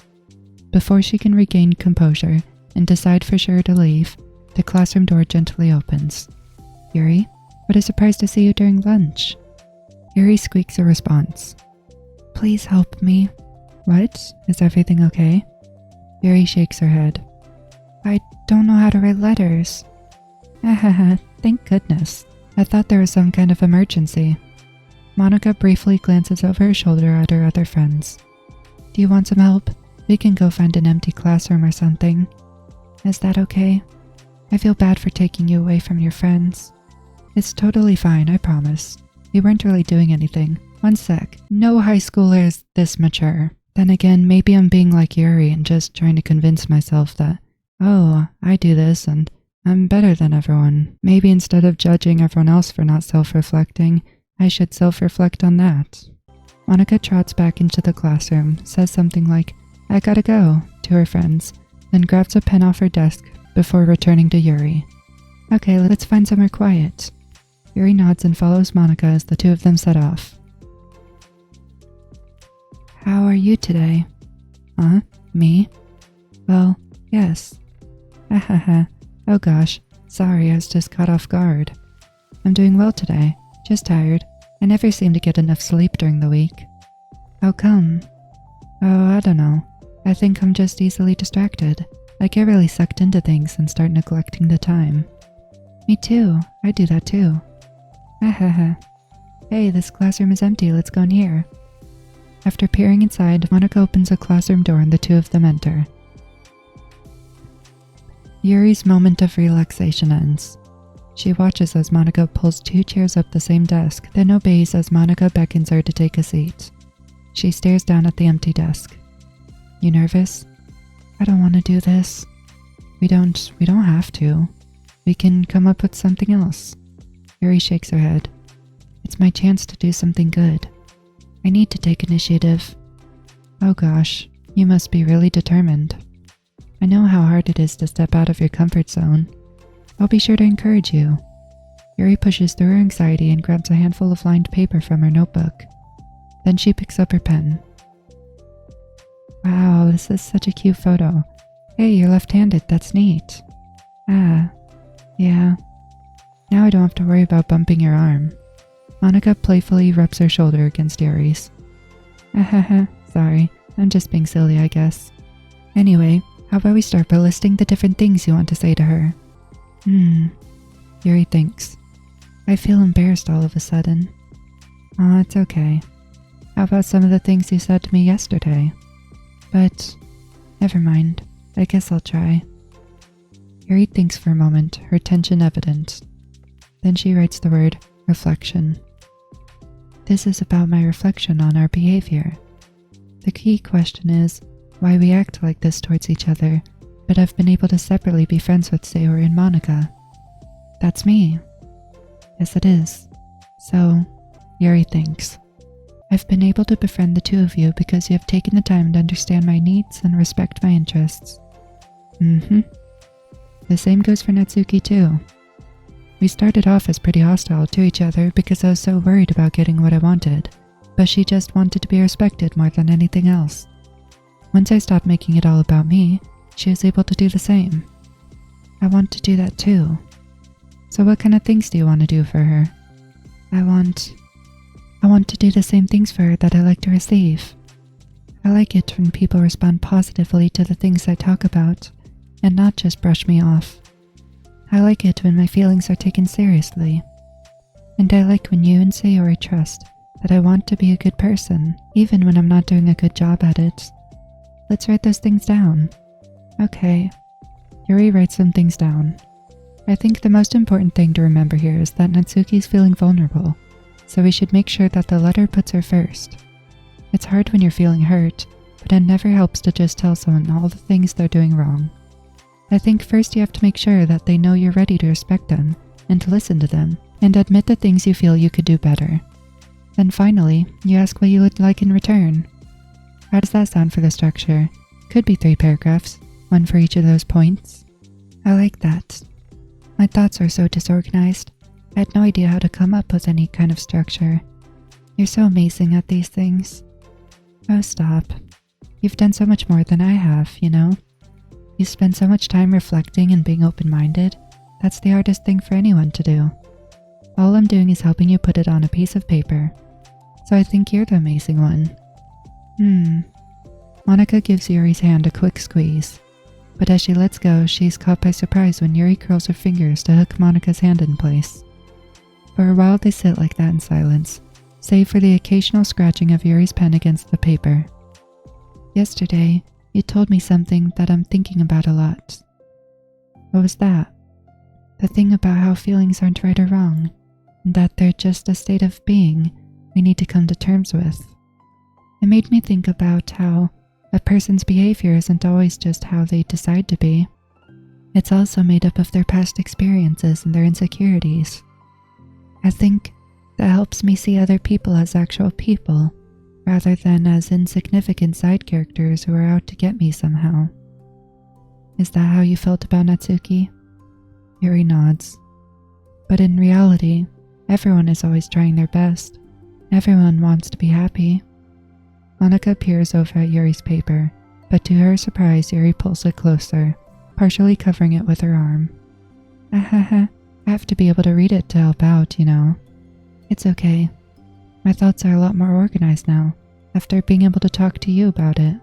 Before she can regain composure and decide for sure to leave, the classroom door gently opens. Yuri, what a surprise to see you during lunch. Yuri squeaks a response. Please help me. What? Is everything okay? Yuri shakes her head. I don't know how to write letters. Hahaha, thank goodness. I thought there was some kind of emergency. Monica briefly glances over her shoulder at her other friends. Do you want some help? We can go find an empty classroom or something. Is that okay? I feel bad for taking you away from your friends. It's totally fine, I promise. We weren't really doing anything. One sec. No high schooler is this mature. Then again, maybe I'm being like Yuri and just trying to convince myself that, oh, I do this and I'm better than everyone. Maybe instead of judging everyone else for not self-reflecting, I should self-reflect on that. Monica trots back into the classroom, says something like, I gotta go, to her friends, then grabs a pen off her desk before returning to Yuri. Okay, let's find somewhere quiet. Yuri nods and follows Monica as the two of them set off. How are you today? Huh? Me? Well, yes. Hahaha. Oh gosh, sorry, I was just caught off guard. I'm doing well today, just tired. I never seem to get enough sleep during the week. How come? Oh, I don't know. I think I'm just easily distracted. I get really sucked into things and start neglecting the time. Me too. I do that too. Hahaha. Hey, this classroom is empty. Let's go in here. After peering inside, Monica opens a classroom door and the two of them enter. Yuri's moment of relaxation ends. She watches as Monica pulls 2 chairs up the same desk, then obeys as Monica beckons her to take a seat. She stares down at the empty desk. You nervous? I don't want to do this. We don't have to. We can come up with something else. Yuri shakes her head. It's my chance to do something good. I need to take initiative. Oh gosh, you must be really determined. I know how hard it is to step out of your comfort zone. I'll be sure to encourage you. Yuri pushes through her anxiety and grabs a handful of lined paper from her notebook. Then she picks up her pen. Wow, this is such a cute photo. Hey, you're left-handed, that's neat. Ah, yeah. Now I don't have to worry about bumping your arm. Monica playfully rubs her shoulder against Yuri's. Hahaha, sorry, I'm just being silly, I guess. Anyway, how about we start by listing the different things you want to say to her? Yuri thinks. I feel embarrassed all of a sudden. Aw, it's okay. How about some of the things you said to me yesterday? But, never mind. I guess I'll try. Yuri thinks for a moment, her tension evident. Then she writes the word reflection. This is about my reflection on our behavior. The key question is why we act like this towards each other, but I've been able to separately be friends with Sayori and Monica. That's me. Yes, it is. So, Yuri thinks. I've been able to befriend the two of you because you have taken the time to understand my needs and respect my interests. The same goes for Natsuki too. We started off as pretty hostile to each other because I was so worried about getting what I wanted, but she just wanted to be respected more than anything else. Once I stopped making it all about me, she was able to do the same. I want to do that too. So what kind of things do you want to do for her? I want to do the same things for her that I like to receive. I like it when people respond positively to the things I talk about, and not just brush me off. I like it when my feelings are taken seriously. And I like when you and Sayori trust that I want to be a good person, even when I'm not doing a good job at it. Let's write those things down. Okay. Yuri writes some things down. I think the most important thing to remember here is that Natsuki's feeling vulnerable, so we should make sure that the letter puts her first. It's hard when you're feeling hurt, but it never helps to just tell someone all the things they're doing wrong. I think first you have to make sure that they know you're ready to respect them and to listen to them and admit the things you feel you could do better. Then finally, you ask what you would like in return. How does that sound for the structure? Could be 3 paragraphs, one for each of those points. I like that. My thoughts are so disorganized. I had no idea how to come up with any kind of structure. You're so amazing at these things. Oh, stop. You've done so much more than I have, you know? You spend so much time reflecting and being open-minded. That's the hardest thing for anyone to do. All I'm doing is helping you put it on a piece of paper. So I think you're the amazing one. Monica gives Yuri's hand a quick squeeze. But as she lets go, she's caught by surprise when Yuri curls her fingers to hook Monica's hand in place. For a while they sit like that in silence, save for the occasional scratching of Yuri's pen against the paper. Yesterday, you told me something that I'm thinking about a lot. What was that? The thing about how feelings aren't right or wrong, and that they're just a state of being we need to come to terms with. It made me think about how a person's behavior isn't always just how they decide to be. It's also made up of their past experiences and their insecurities. I think that helps me see other people as actual people, rather than as insignificant side characters who are out to get me somehow. Is that how you felt about Natsuki? Yuri nods. But in reality, everyone is always trying their best. Everyone wants to be happy. Monica peers over at Yuri's paper, but to her surprise, Yuri pulls it closer, partially covering it with her arm. I have to be able to read it to help out, you know. It's okay. My thoughts are a lot more organized now, after being able to talk to you about it.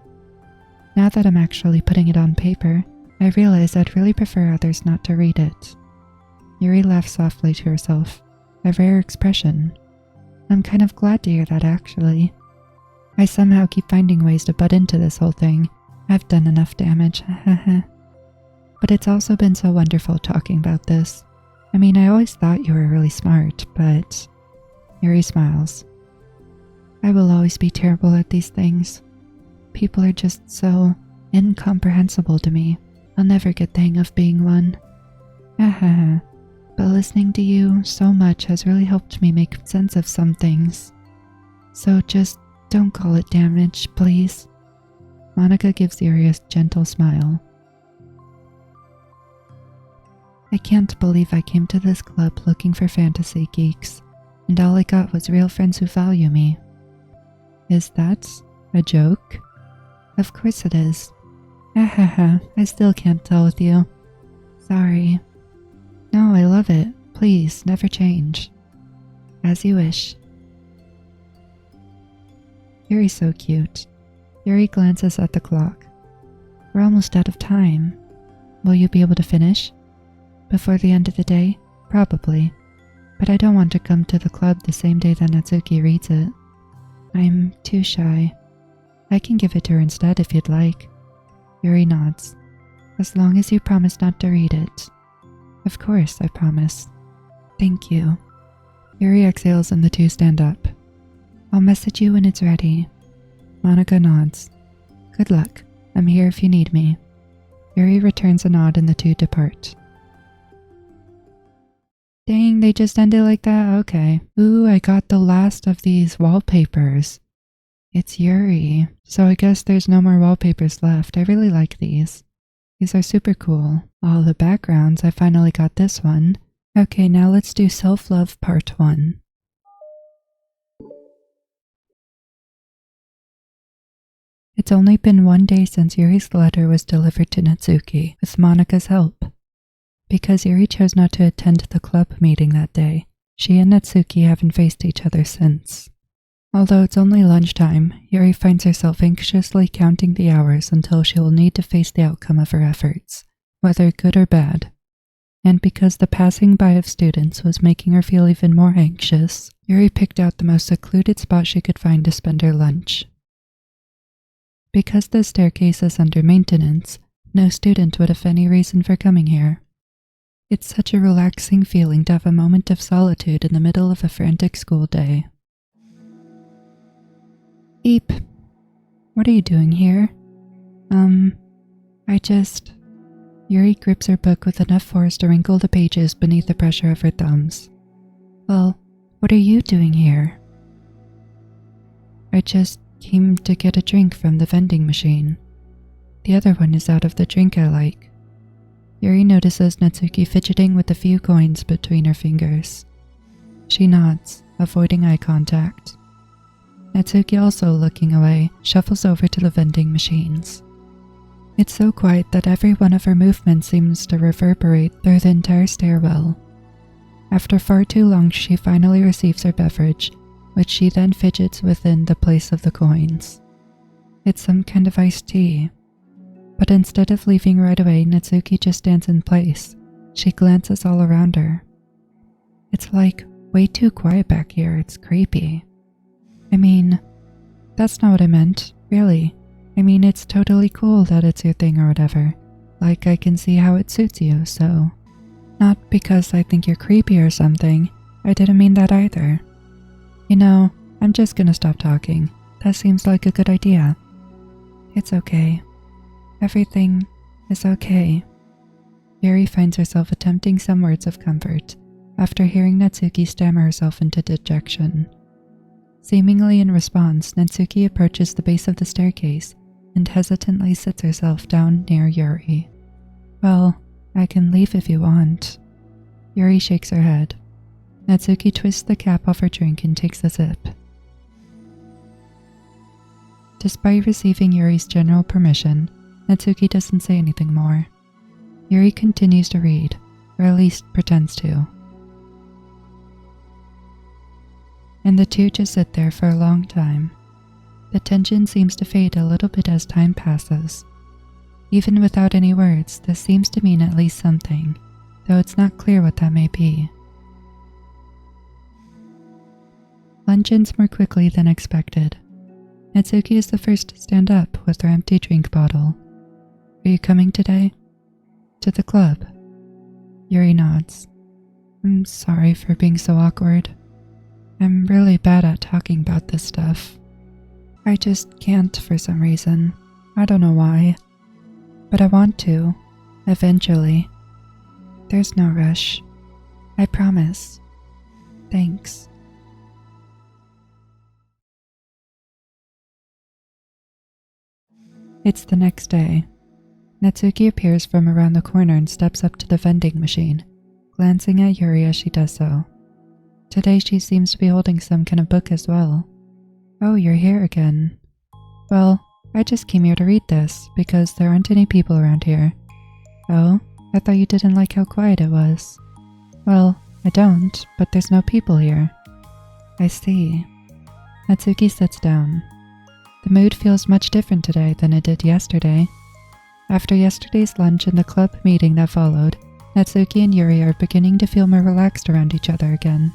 Now that I'm actually putting it on paper, I realize I'd really prefer others not to read it. Yuri laughs softly to herself, a rare expression. I'm kind of glad to hear that, actually. I somehow keep finding ways to butt into this whole thing. I've done enough damage, But it's also been so wonderful talking about this. I mean, I always thought you were really smart, but... Yuri smiles. I will always be terrible at these things. People are just so incomprehensible to me. I'll never get the hang of being one. Haha. But listening to you so much has really helped me make sense of some things. So just don't call it damage, please. Monica gives Yuri a gentle smile. I can't believe I came to this club looking for fantasy geeks, and all I got was real friends who value me. Is that a joke? Of course it is. Hahaha, I still can't tell with you. Sorry. No, I love it. Please, never change. As you wish. Yuri's so cute. Yuri glances at the clock. We're almost out of time. Will you be able to finish? Before the end of the day? Probably. But I don't want to come to the club the same day that Natsuki reads it. I'm too shy. I can give it to her instead if you'd like. Yuri nods. As long as you promise not to read it. Of course, I promise. Thank you. Yuri exhales and the two stand up. I'll message you when it's ready. Monica nods. Good luck. I'm here if you need me. Yuri returns a nod and the two depart. Dang, they just ended like that? Okay. Ooh, I got the last of these wallpapers. It's Yuri, so I guess there's no more wallpapers left. I really like these. These are super cool. All the backgrounds, I finally got this one. Okay, now let's do Self-Love Part 1. It's only been 1 day since Yuri's letter was delivered to Natsuki, with Monika's help. Because Yuri chose not to attend the club meeting that day, she and Natsuki haven't faced each other since. Although it's only lunchtime, Yuri finds herself anxiously counting the hours until she will need to face the outcome of her efforts, whether good or bad. And because the passing by of students was making her feel even more anxious, Yuri picked out the most secluded spot she could find to spend her lunch. Because the staircase is under maintenance, no student would have any reason for coming here. It's such a relaxing feeling to have a moment of solitude in the middle of a frantic school day. Eep. What are you doing here? Yuri grips her book with enough force to wrinkle the pages beneath the pressure of her thumbs. Well, what are you doing here? I just came to get a drink from the vending machine. The other one is out of the drink I like. Yuri notices Natsuki fidgeting with a few coins between her fingers. She nods, avoiding eye contact. Natsuki, also looking away, shuffles over to the vending machines. It's so quiet that every one of her movements seems to reverberate through the entire stairwell. After far too long, she finally receives her beverage, which she then fidgets within the place of the coins. It's some kind of iced tea. But instead of leaving right away, Natsuki just stands in place. She glances all around her. It's like way too quiet back here, it's creepy. I mean, that's not what I meant, really. I mean, it's totally cool that it's your thing or whatever. Like, I can see how it suits you, so. Not because I think you're creepy or something. I didn't mean that either. You know, I'm just gonna stop talking. That seems like a good idea. It's okay. Everything is okay. Yuri finds herself attempting some words of comfort after hearing Natsuki stammer herself into dejection. Seemingly in response, Natsuki approaches the base of the staircase and hesitantly sits herself down near Yuri. Well, I can leave if you want. Yuri shakes her head. Natsuki twists the cap off her drink and takes a sip. Despite receiving Yuri's general permission, Natsuki doesn't say anything more. Yuri continues to read, or at least pretends to. And the two just sit there for a long time. The tension seems to fade a little bit as time passes. Even without any words, this seems to mean at least something, though it's not clear what that may be. Lunch ends more quickly than expected. Natsuki is the first to stand up with her empty drink bottle. Are you coming today? To the club? Yuri nods. I'm sorry for being so awkward. I'm really bad at talking about this stuff. I just can't for some reason. I don't know why. But I want to. Eventually. There's no rush. I promise. Thanks. It's the next day. Natsuki appears from around the corner and steps up to the vending machine, glancing at Yuri as she does so. Today she seems to be holding some kind of book as well. Oh, you're here again. Well, I just came here to read this because there aren't any people around here. Oh, I thought you didn't like how quiet it was. Well, I don't, but there's no people here. I see. Natsuki sits down. The mood feels much different today than it did yesterday. After yesterday's lunch and the club meeting that followed, Natsuki and Yuri are beginning to feel more relaxed around each other again.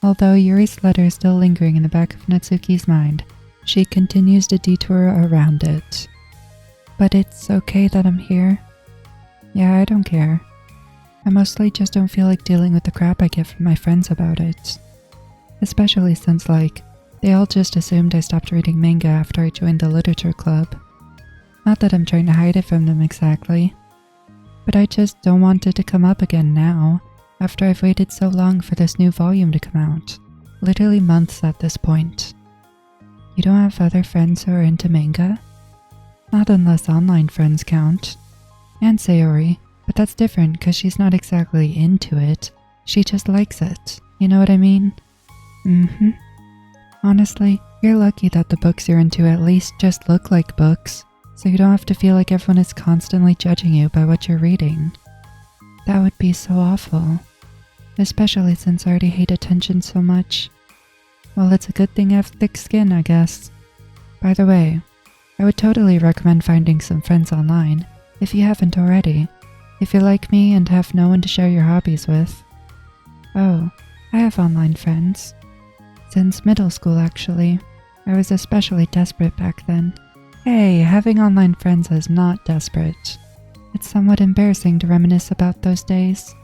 Although Yuri's letter is still lingering in the back of Natsuki's mind, she continues to detour around it. But it's okay that I'm here. Yeah, I don't care. I mostly just don't feel like dealing with the crap I get from my friends about it. Especially since, they all just assumed I stopped reading manga after I joined the literature club. Not that I'm trying to hide it from them exactly, but I just don't want it to come up again now, after I've waited so long for this new volume to come out. Literally months at this point. You don't have other friends who are into manga? Not unless online friends count. And Sayori, but that's different because she's not exactly into it. She just likes it. You know what I mean? Mm-hmm. Honestly, you're lucky that the books you're into at least just look like books, so you don't have to feel like everyone is constantly judging you by what you're reading. That would be so awful. Especially since I already hate attention so much. Well, it's a good thing I have thick skin, I guess. By the way, I would totally recommend finding some friends online, if you haven't already, if you're like me and have no one to share your hobbies with. Oh, I have online friends. Since middle school, actually. I was especially desperate back then. Hey, having online friends is not desperate. It's somewhat embarrassing to reminisce about those days.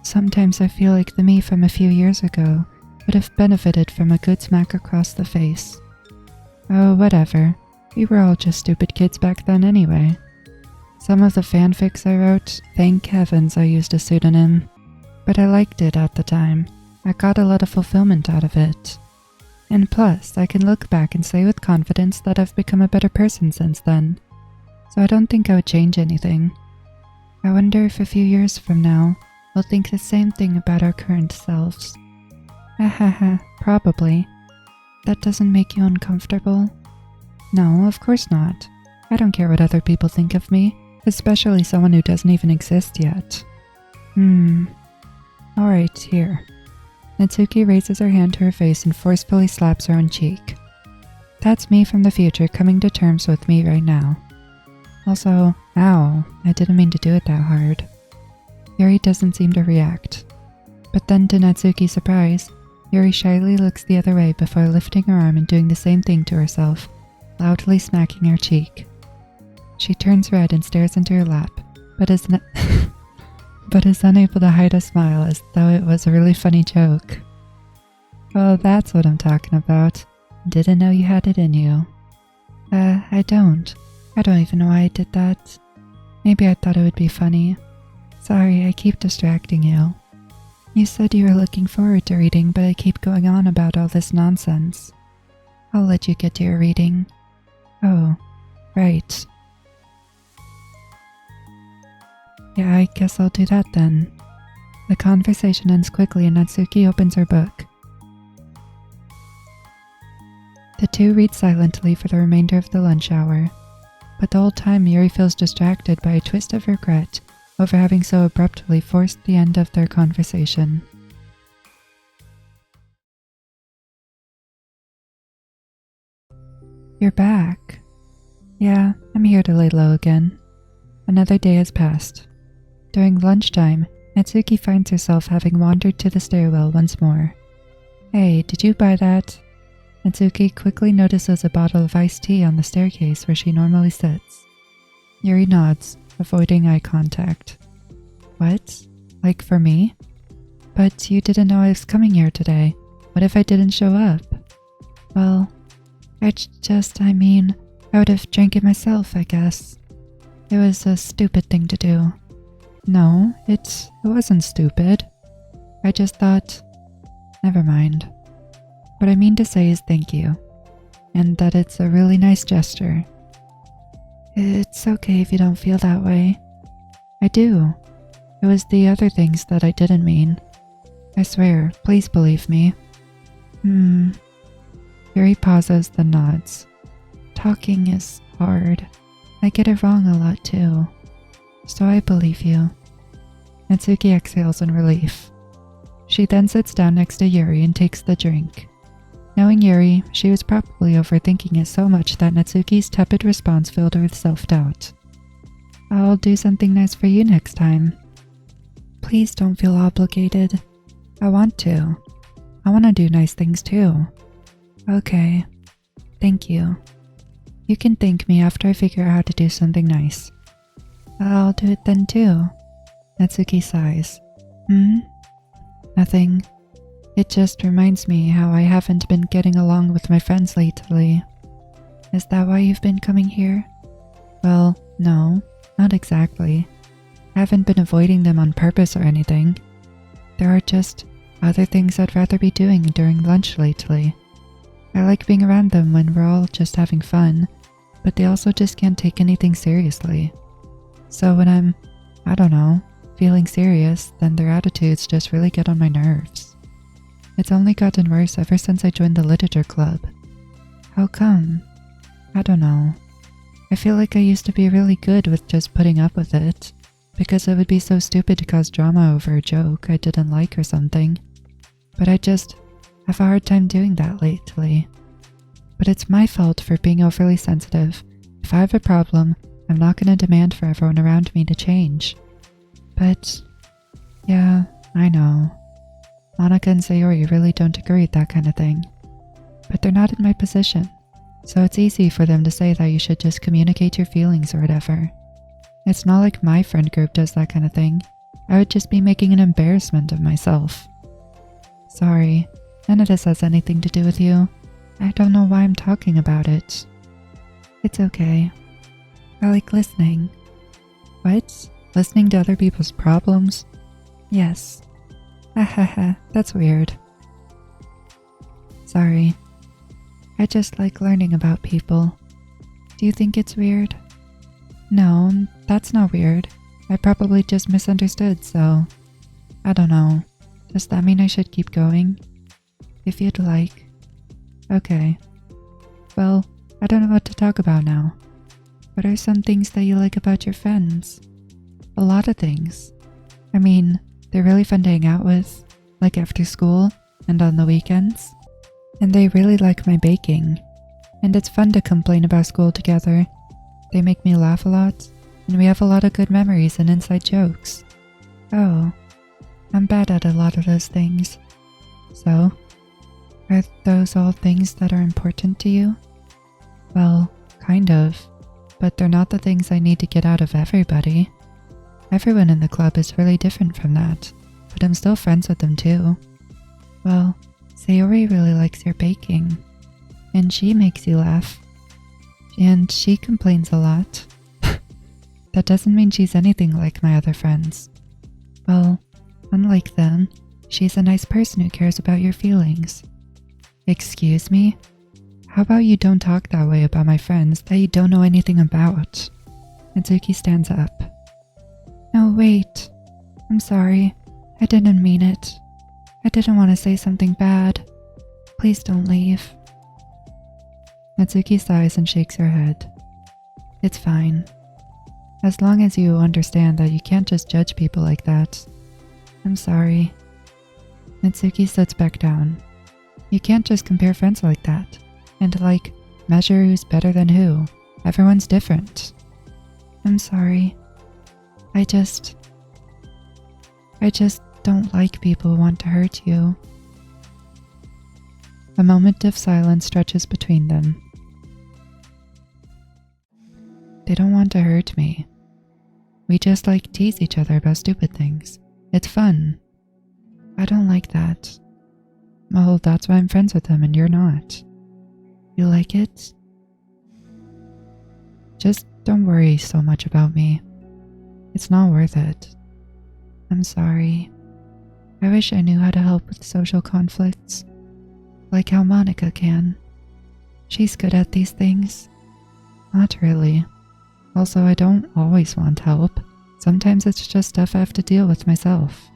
Sometimes I feel like the me from a few years ago would have benefited from a good smack across the face. Oh, whatever. We were all just stupid kids back then anyway. Some of the fanfics I wrote, thank heavens I used a pseudonym. But I liked it at the time. I got a lot of fulfillment out of it. And plus, I can look back and say with confidence that I've become a better person since then. So I don't think I would change anything. I wonder if a few years from now, we'll think the same thing about our current selves. Hahaha, probably. That doesn't make you uncomfortable? No, of course not. I don't care what other people think of me, especially someone who doesn't even exist yet. Alright, here. Natsuki raises her hand to her face and forcefully slaps her own cheek. That's me from the future coming to terms with me right now. Also, ow, I didn't mean to do it that hard. Yuri doesn't seem to react. But then to Natsuki's surprise, Yuri shyly looks the other way before lifting her arm and doing the same thing to herself, loudly smacking her cheek. She turns red and stares into her lap, but is unable to hide a smile as though it was a really funny joke. Oh, that's what I'm talking about. Didn't know you had it in you. I don't. I don't even know why I did that. Maybe I thought it would be funny. Sorry, I keep distracting you. You said you were looking forward to reading, but I keep going on about all this nonsense. I'll let you get to your reading. Oh, right. Yeah, I guess I'll do that then. The conversation ends quickly and Natsuki opens her book. The two read silently for the remainder of the lunch hour, but the whole time Yuri feels distracted by a twist of regret over having so abruptly forced the end of their conversation. You're back. Yeah, I'm here to lay low again. Another day has passed. During lunchtime, Natsuki finds herself having wandered to the stairwell once more. Hey, did you buy that? Natsuki quickly notices a bottle of iced tea on the staircase where she normally sits. Yuri nods, avoiding eye contact. What? Like for me? But you didn't know I was coming here today. What if I didn't show up? Well, I would have drank it myself, I guess. It was a stupid thing to do. No, it wasn't stupid. I just thought, never mind. What I mean to say is thank you, and that it's a really nice gesture. It's okay if you don't feel that way. I do. It was the other things that I didn't mean. I swear, please believe me. Yuri pauses, then nods. Talking is hard. I get it wrong a lot too. So I believe you. Natsuki exhales in relief. She then sits down next to Yuri and takes the drink. Knowing Yuri, she was probably overthinking it so much that Natsuki's tepid response filled her with self-doubt. I'll do something nice for you next time. Please don't feel obligated. I want to. I want to do nice things too. Okay. Thank you. You can thank me after I figure out how to do something nice. I'll do it then too. Natsuki sighs. Nothing. It just reminds me how I haven't been getting along with my friends lately. Is that why you've been coming here? Well, no, not exactly. I haven't been avoiding them on purpose or anything. There are just other things I'd rather be doing during lunch lately. I like being around them when we're all just having fun, but they also just can't take anything seriously. So when I'm, I don't know, feeling serious, then their attitudes just really get on my nerves. It's only gotten worse ever since I joined the literature club. How come? I don't know. I feel like I used to be really good with just putting up with it, because it would be so stupid to cause drama over a joke I didn't like or something. But I just have a hard time doing that lately. But it's my fault for being overly sensitive. If I have a problem, I'm not going to demand for everyone around me to change. But, yeah, I know. Monika and Sayori really don't agree with that kind of thing. But they're not in my position, so it's easy for them to say that you should just communicate your feelings or whatever. It's not like my friend group does that kind of thing. I would just be making an embarrassment of myself. Sorry, none of this has anything to do with you. I don't know why I'm talking about it. It's okay. I like listening. What? Listening to other people's problems? Yes. Hahaha, that's weird. Sorry. I just like learning about people. Do you think it's weird? No, that's not weird. I probably just misunderstood, so... I don't know. Does that mean I should keep going? If you'd like. Okay. Well, I don't know what to talk about now. What are some things that you like about your friends? A lot of things. I mean, they're really fun to hang out with, like after school and on the weekends. And they really like my baking. And it's fun to complain about school together. They make me laugh a lot, and we have a lot of good memories and inside jokes. Oh, I'm bad at a lot of those things. So, are those all things that are important to you? Well, kind of, but they're not the things I need to get out of everybody. Everyone in the club is really different from that, but I'm still friends with them too. Well, Sayori really likes your baking, and she makes you laugh. And she complains a lot. That doesn't mean she's anything like my other friends. Well, unlike them, she's a nice person who cares about your feelings. Excuse me? How about you don't talk that way about my friends that you don't know anything about? Natsuki stands up. No, wait. I'm sorry. I didn't mean it. I didn't want to say something bad. Please don't leave. Natsuki sighs and shakes her head. It's fine. As long as you understand that you can't just judge people like that. I'm sorry. Natsuki sits back down. You can't just compare friends like that. And measure who's better than who. Everyone's different. I'm sorry. I just don't like people who want to hurt you. A moment of silence stretches between them. They don't want to hurt me. We just tease each other about stupid things. It's fun. I don't like that. Well, that's why I'm friends with them and you're not. You like it? Just don't worry so much about me. It's not worth it. I'm sorry. I wish I knew how to help with social conflicts, like how Monica can. She's good at these things. Not really. Also, I don't always want help. Sometimes it's just stuff I have to deal with myself.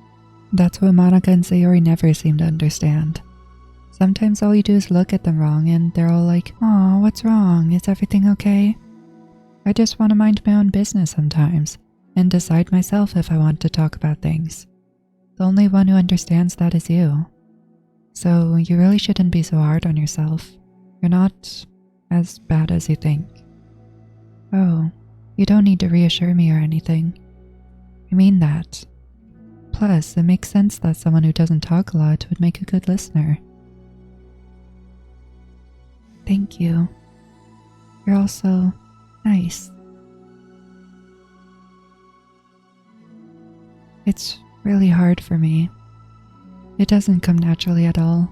That's what Monica and Sayori never seem to understand. Sometimes all you do is look at them wrong and they're all like, "Aw, what's wrong? Is everything okay?" I just want to mind my own business sometimes and decide myself if I want to talk about things. The only one who understands that is you. So you really shouldn't be so hard on yourself. You're not as bad as you think. Oh, you don't need to reassure me or anything. I mean that. Plus, it makes sense that someone who doesn't talk a lot would make a good listener. Thank you. You're also nice. It's really hard for me. It doesn't come naturally at all.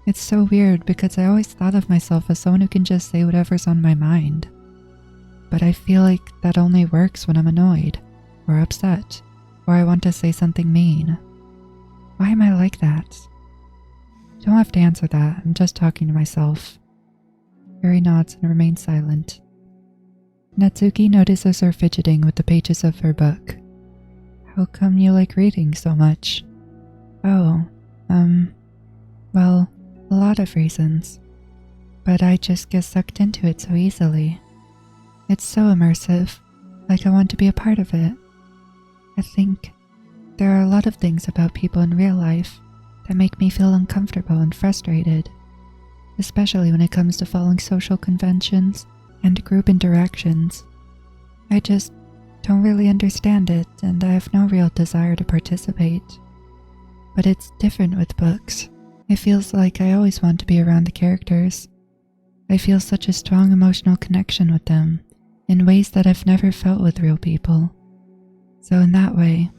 It's so weird because I always thought of myself as someone who can just say whatever's on my mind. But I feel like that only works when I'm annoyed, or upset, or I want to say something mean. Why am I like that? You don't have to answer that, I'm just talking to myself. Yuri nods and remains silent. Natsuki notices her fidgeting with the pages of her book. How come you like reading so much? Oh, well, a lot of reasons. But I just get sucked into it so easily. It's so immersive, like I want to be a part of it. I think there are a lot of things about people in real life that make me feel uncomfortable and frustrated, especially when it comes to following social conventions and group interactions. I just don't really understand it, and I have no real desire to participate. But it's different with books. It feels like I always want to be around the characters. I feel such a strong emotional connection with them, in ways that I've never felt with real people. So in that way,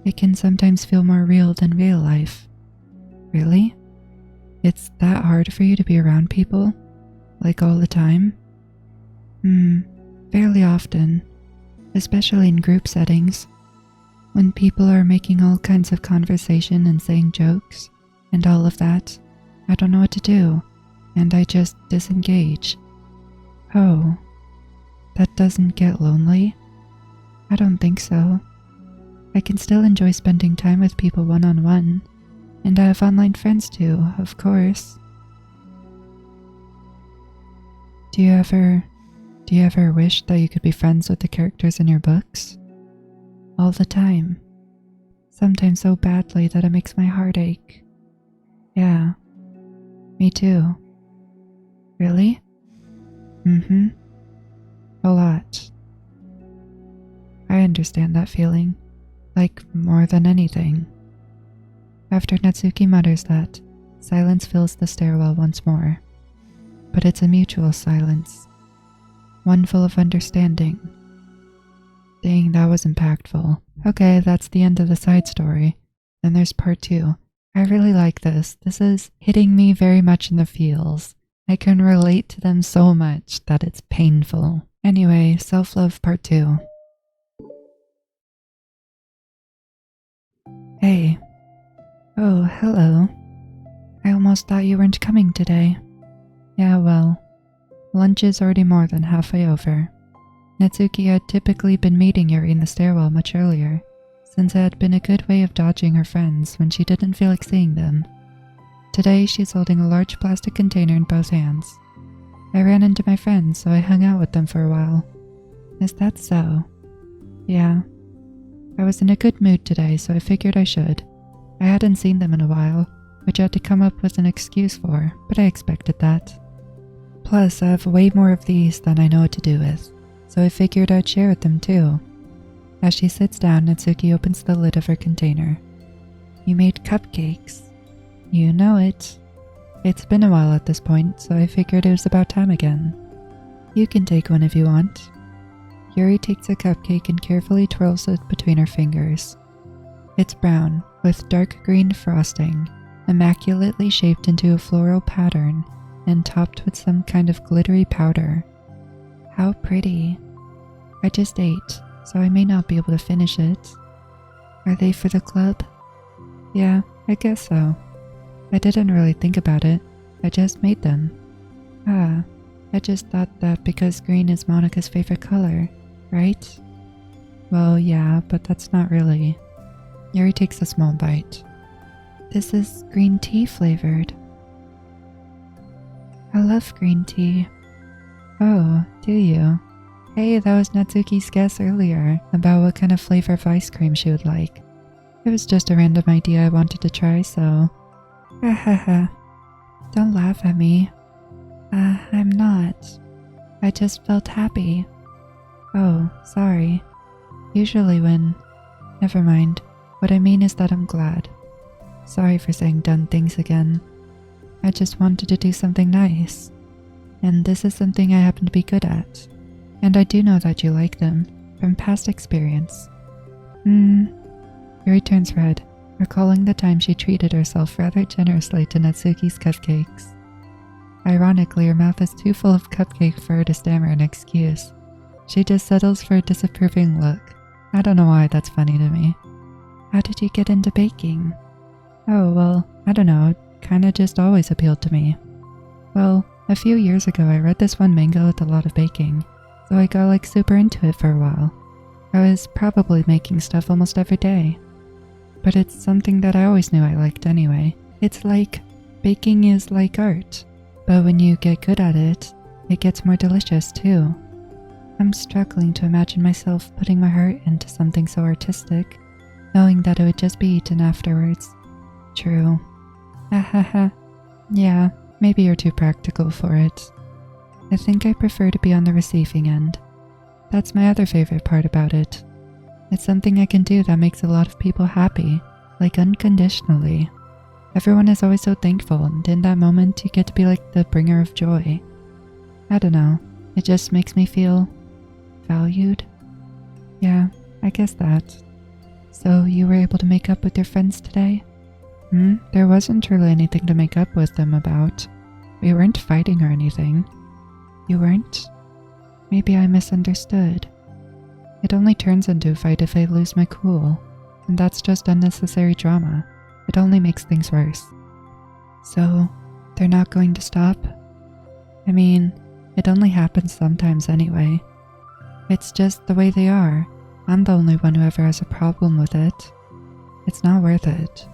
it can sometimes feel more real than real life. Really? It's that hard for you to be around people? Like all the time? Fairly often. Especially in group settings. When people are making all kinds of conversation and saying jokes, and all of that, I don't know what to do, and I just disengage. Oh. That doesn't get lonely? I don't think so. I can still enjoy spending time with people one-on-one, and I have online friends too, of course. Do you ever wish that you could be friends with the characters in your books? All the time. Sometimes so badly that it makes my heart ache. Yeah. Me too. Really? A lot. I understand that feeling, like more than anything. After Natsuki mutters that, silence fills the stairwell once more. But it's a mutual silence. One full of understanding. Dang, that was impactful. Okay, that's the end of the side story. Then there's part 2. I really like this. This is hitting me very much in the feels. I can relate to them so much that it's painful. Anyway, self-love part 2. Hey. Oh, hello. I almost thought you weren't coming today. Yeah, well, lunch is already more than halfway over. Natsuki had typically been meeting Yuri in the stairwell much earlier, since it had been a good way of dodging her friends when she didn't feel like seeing them. Today, she's holding a large plastic container in both hands. I ran into my friends, so I hung out with them for a while. Is that so? Yeah. I was in a good mood today, so I figured I should. I hadn't seen them in a while, which I had to come up with an excuse for, but I expected that. Plus, I have way more of these than I know what to do with, so I figured I'd share with them too. As she sits down, Natsuki opens the lid of her container. You made cupcakes. You know it. It's been a while at this point, so I figured it was about time again. You can take one if you want. Yuri takes a cupcake and carefully twirls it between her fingers. It's brown, with dark green frosting, immaculately shaped into a floral pattern, and topped with some kind of glittery powder. How pretty. I just ate, so I may not be able to finish it. Are they for the club? Yeah, I guess so. I didn't really think about it. I just made them. I just thought that because green is Monica's favorite color, right? Well, yeah, but that's not really. Yuri takes a small bite. This is green tea flavored. I love green tea. Oh, do you? Hey, that was Natsuki's guess earlier about what kind of flavor of ice cream she would like. It was just a random idea I wanted to try, so... Hahaha. Don't laugh at me. I'm not. I just felt happy. Oh, sorry. Usually when... Never mind. What I mean is that I'm glad. Sorry for saying done things again. I just wanted to do something nice. And this is something I happen to be good at. And I do know that you like them, from past experience. Yuri turns red, recalling the time she treated herself rather generously to Natsuki's cupcakes. Ironically, her mouth is too full of cupcake for her to stammer an excuse. She just settles for a disapproving look. I don't know why that's funny to me. How did you get into baking? Oh, well, I don't know, it kinda just always appealed to me. Well, a few years ago I read this one manga with a lot of baking, so I got like super into it for a while. I was probably making stuff almost every day. But it's something that I always knew I liked anyway. It's like, baking is like art, but when you get good at it, it gets more delicious too. I'm struggling to imagine myself putting my heart into something so artistic, knowing that it would just be eaten afterwards. True. Hahaha. Yeah, maybe you're too practical for it. I think I prefer to be on the receiving end. That's my other favorite part about it. It's something I can do that makes a lot of people happy, like unconditionally. Everyone is always so thankful, and in that moment you get to be like the bringer of joy. I don't know, it just makes me feel... valued? Yeah, I guess that. So you were able to make up with your friends today? There wasn't really anything to make up with them about. We weren't fighting or anything. You weren't? Maybe I misunderstood. It only turns into a fight if I lose my cool, and that's just unnecessary drama. It only makes things worse. So, they're not going to stop? I mean, it only happens sometimes anyway. It's just the way they are. I'm the only one who ever has a problem with it. It's not worth it.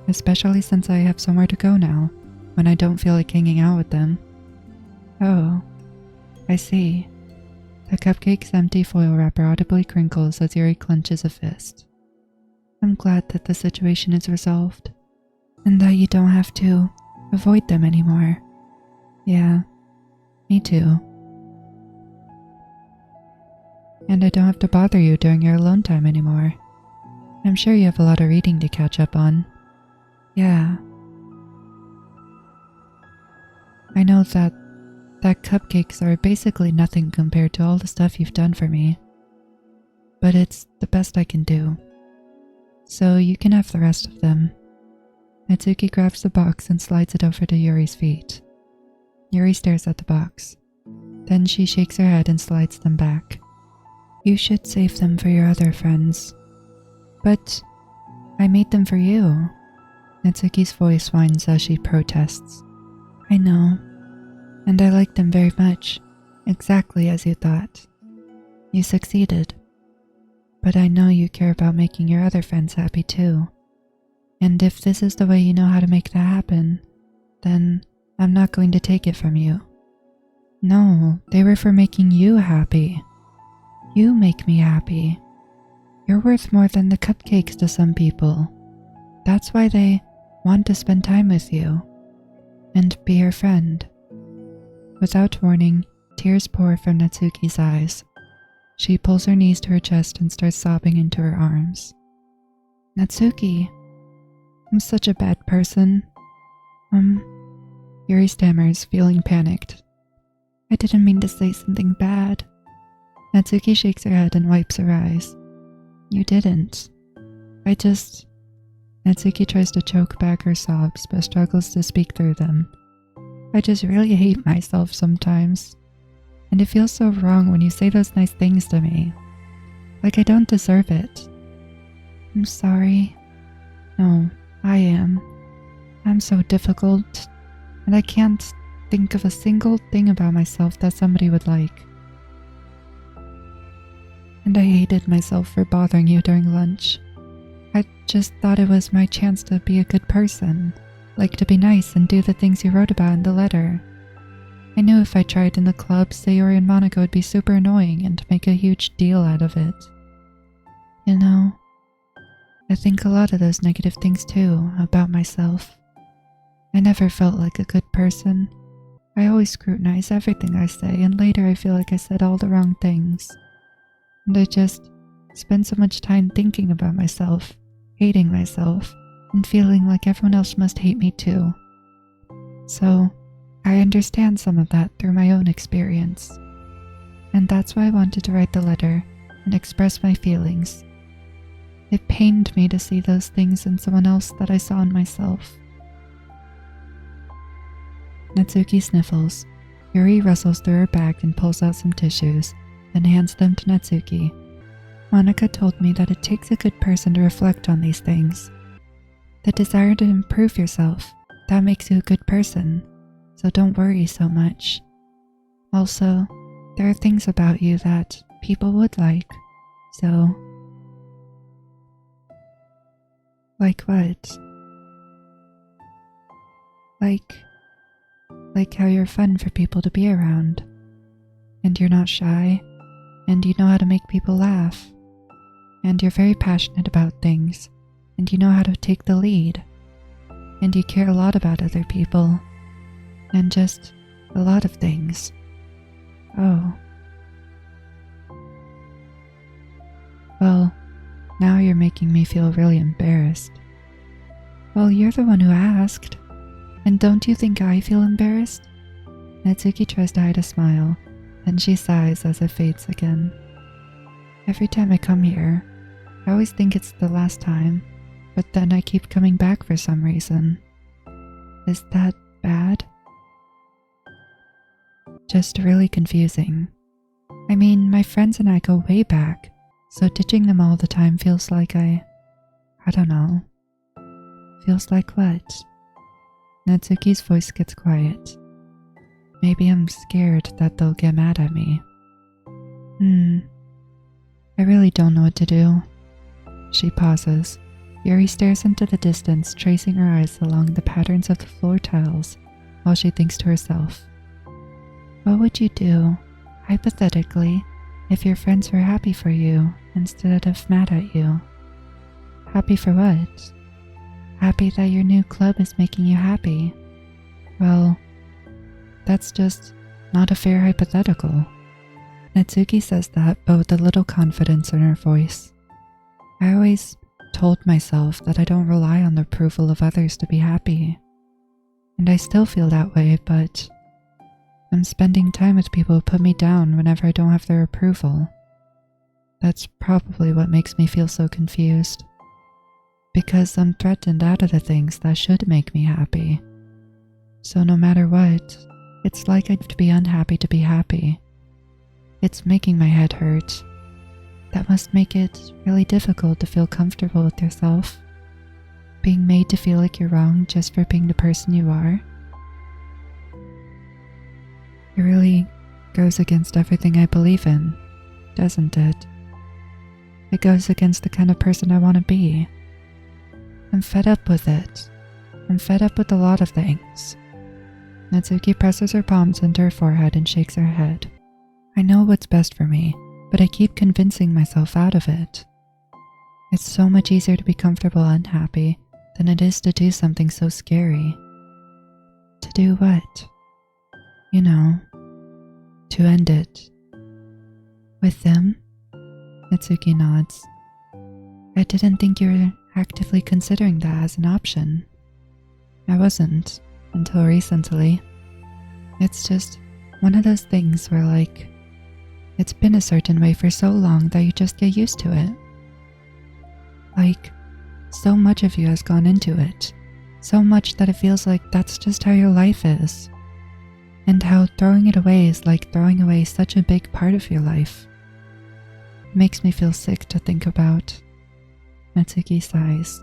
Especially since I have somewhere to go now, when I don't feel like hanging out with them. Oh, I see. The cupcake's empty foil wrapper audibly crinkles as Yuri clenches a fist. I'm glad that the situation is resolved, and that you don't have to avoid them anymore. Yeah, me too. And I don't have to bother you during your alone time anymore. I'm sure you have a lot of reading to catch up on. Yeah. I know that cupcakes are basically nothing compared to all the stuff you've done for me. But it's the best I can do. So you can have the rest of them. Natsuki grabs the box and slides it over to Yuri's feet. Yuri stares at the box. Then she shakes her head and slides them back. You should save them for your other friends. But I made them for you. Natsuki's voice whines as she protests. I know. And I like them very much, exactly as you thought. You succeeded. But I know you care about making your other friends happy too. And if this is the way you know how to make that happen, then I'm not going to take it from you. No, they were for making you happy. You make me happy. You're worth more than the cupcakes to some people. That's why they want to spend time with you and be your friend. Without warning, tears pour from Natsuki's eyes. She pulls her knees to her chest and starts sobbing into her arms. Natsuki, I'm such a bad person. Yuri stammers, feeling panicked. I didn't mean to say something bad. Natsuki shakes her head and wipes her eyes. You didn't. Natsuki tries to choke back her sobs but struggles to speak through them. I just really hate myself sometimes. And it feels so wrong when you say those nice things to me. Like I don't deserve it. I'm sorry. No, I am. I'm so difficult, and I can't think of a single thing about myself that somebody would like. And I hated myself for bothering you during lunch. I just thought it was my chance to be a good person, like to be nice and do the things you wrote about in the letter. I knew if I tried in the club, Sayori and Monica would be super annoying and make a huge deal out of it. You know, I think a lot of those negative things too, about myself. I never felt like a good person. I always scrutinize everything I say, and later I feel like I said all the wrong things. And I just spend so much time thinking about myself, hating myself, and feeling like everyone else must hate me too. So, I understand some of that through my own experience. And that's why I wanted to write the letter and express my feelings. It pained me to see those things in someone else that I saw in myself. Natsuki sniffles. Yuri rustles through her bag and pulls out some tissues, then hands them to Natsuki. Monica told me that it takes a good person to reflect on these things. The desire to improve yourself, that makes you a good person, so don't worry so much. Also, there are things about you that people would like, so... Like what? Like how you're fun for people to be around, and you're not shy, and you know how to make people laugh, and you're very passionate about things, and you know how to take the lead, and you care a lot about other people, and just a lot of things. Oh. Well, now you're making me feel really embarrassed. Well, you're the one who asked. And don't you think I feel embarrassed? Natsuki tries to hide a smile, then she sighs as it fades again. Every time I come here, I always think it's the last time, but then I keep coming back for some reason. Is that bad? Just really confusing. I mean, my friends and I go way back, so ditching them all the time feels like I don't know. Feels like what? Natsuki's voice gets quiet. Maybe I'm scared that they'll get mad at me. I really don't know what to do. She pauses. Yuri stares into the distance, tracing her eyes along the patterns of the floor tiles, while she thinks to herself. What would you do, hypothetically, if your friends were happy for you instead of mad at you? Happy for what? Happy that your new club is making you happy. Well, that's just not a fair hypothetical. Natsuki says that, but with a little confidence in her voice. I always told myself that I don't rely on the approval of others to be happy. And I still feel that way, but I'm spending time with people who put me down whenever I don't have their approval. That's probably what makes me feel so confused. Because I'm threatened out of the things that should make me happy. So no matter what, it's like I have to be unhappy to be happy. It's making my head hurt. That must make it really difficult to feel comfortable with yourself. Being made to feel like you're wrong just for being the person you are. It really goes against everything I believe in, doesn't it? It goes against the kind of person I want to be. I'm fed up with it. I'm fed up with a lot of things. Natsuki presses her palms into her forehead and shakes her head. I know what's best for me, but I keep convincing myself out of it. It's so much easier to be comfortable unhappy than it is to do something so scary. To do what? You know, to end it. With them? Natsuki nods. I didn't think you were actively considering that as an option. I wasn't, until recently. It's just one of those things where, like, it's been a certain way for so long that you just get used to it. Like, so much of you has gone into it. So much that it feels like that's just how your life is. and how throwing it away is like throwing away such a big part of your life. It makes me feel sick to think about. Natsuki sighs.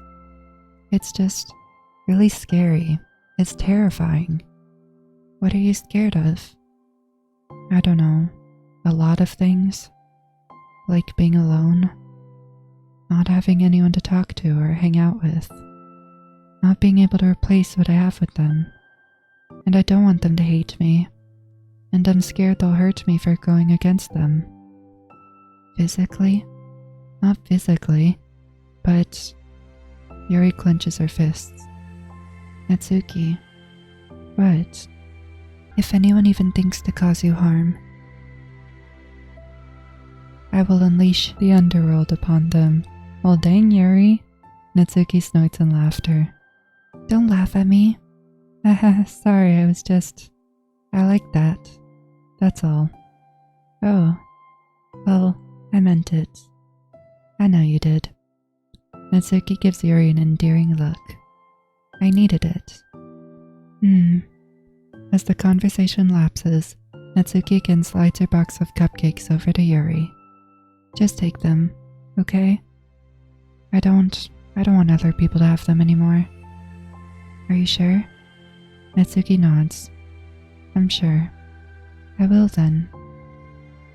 It's just really scary. It's terrifying. What are you scared of? I don't know. A lot of things. Like being alone. Not having anyone to talk to or hang out with. Not being able to replace what I have with them. And I don't want them to hate me. And I'm scared they'll hurt me for going against them. Physically? Not physically, but... Yuri clenches her fists. Natsuki. What? If anyone even thinks to cause you harm, I will unleash the underworld upon them. Well, dang, Yuri. Natsuki snorts in laughter. Don't laugh at me. Haha, sorry, I like that. That's all. Oh. Well, I meant it. I know you did. Natsuki gives Yuri an endearing look. I needed it. As the conversation lapses, Natsuki again slides her box of cupcakes over to Yuri. Just take them, okay? I don't want other people to have them anymore. Are you sure? Natsuki nods. I'm sure. I will then.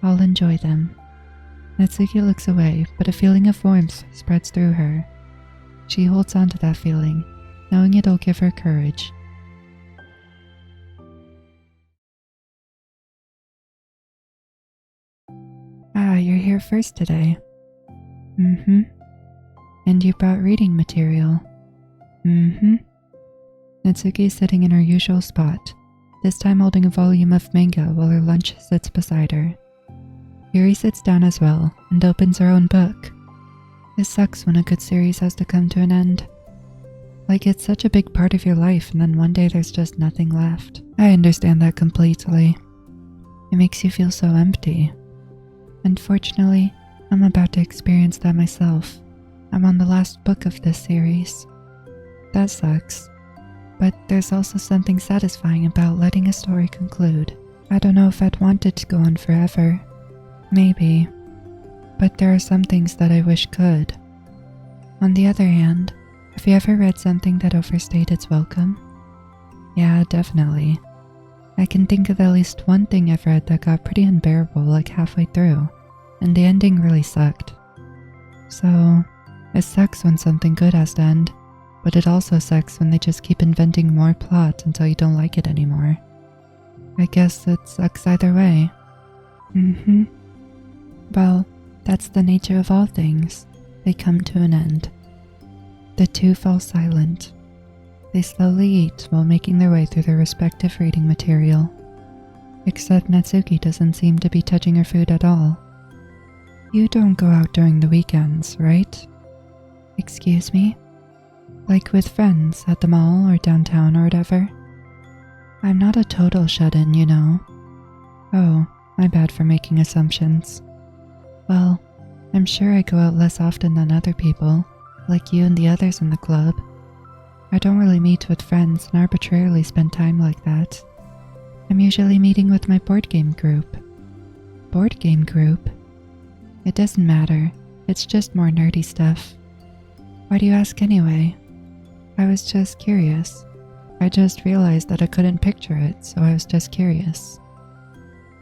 I'll enjoy them. Natsuki looks away, but a feeling of warmth spreads through her. She holds on to that feeling, knowing it'll give her courage. Ah, you're here first today. And you brought reading material. Natsuki is sitting in her usual spot, this time holding a volume of manga while her lunch sits beside her. Yuri sits down as well and opens her own book. It sucks when a good series has to come to an end. Like it's such a big part of your life and then one day there's just nothing left. I understand that completely. It makes you feel so empty. Unfortunately, I'm about to experience that myself. I'm on the last book of this series. That sucks. But there's also something satisfying about letting a story conclude. I don't know if I'd want it to go on forever. Maybe. But there are some things that I wish could. On the other hand, have you ever read something that overstayed its welcome? Yeah, definitely. I can think of at least one thing I've read that got pretty unbearable like halfway through, and the ending really sucked. So, it sucks when something good has to end, but it also sucks when they just keep inventing more plot until you don't like it anymore. I guess it sucks either way. Well, that's the nature of all things. They come to an end. The two fall silent. They slowly eat while making their way through their respective reading material. Except Natsuki doesn't seem to be touching her food at all. You don't go out during the weekends, right? Excuse me? Like with friends at the mall or downtown or whatever? I'm not a total shut-in, you know. Oh, my bad for making assumptions. Well, I'm sure I go out less often than other people, like you and the others in the club. I don't really meet with friends and arbitrarily spend time like that. I'm usually meeting with my board game group. Board game group? It doesn't matter, it's just more nerdy stuff. Why do you ask anyway? I was just curious. I just realized that I couldn't picture it, so I was just curious.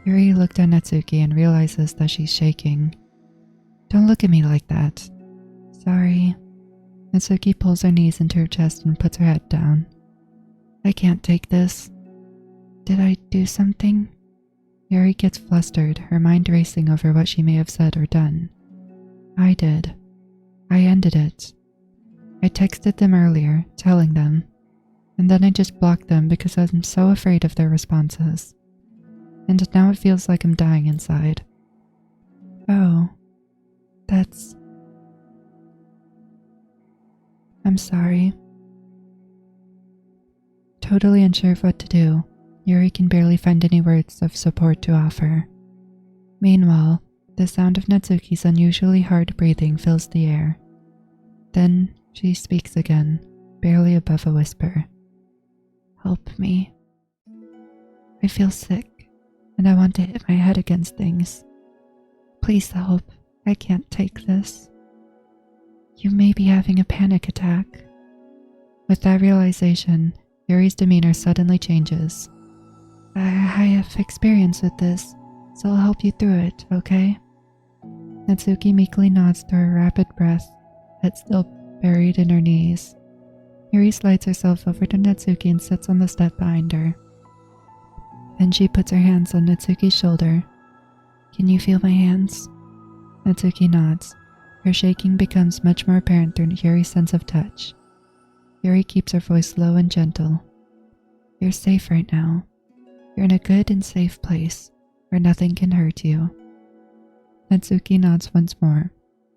Yuri looked at Natsuki and realizes that she's shaking. Don't look at me like that. Sorry. Natsuki pulls her knees into her chest and puts her head down. I can't take this. Did I do something? Yuri gets flustered, her mind racing over what she may have said or done. I did. I ended it. I texted them earlier, telling them, and then I just blocked them because I'm so afraid of their responses. And now it feels like I'm dying inside. Oh, that's... I'm sorry. Totally unsure of what to do, Yuri can barely find any words of support to offer. Meanwhile, the sound of Natsuki's unusually hard breathing fills the air. Then she speaks again, barely above a whisper. Help me. I feel sick, and I want to hit my head against things. Please help. I can't take this. You may be having a panic attack. With that realization, Yuri's demeanor suddenly changes. I have experience with this, so I'll help you through it, okay? Natsuki meekly nods through a rapid breath, head still buried in her knees. Yuri slides herself over to Natsuki and sits on the step behind her. Then she puts her hands on Natsuki's shoulder. Can you feel my hands? Natsuki nods. Her shaking becomes much more apparent through Yuri's sense of touch. Yuri keeps her voice low and gentle. You're safe right now. You're in a good and safe place, where nothing can hurt you. Natsuki nods once more.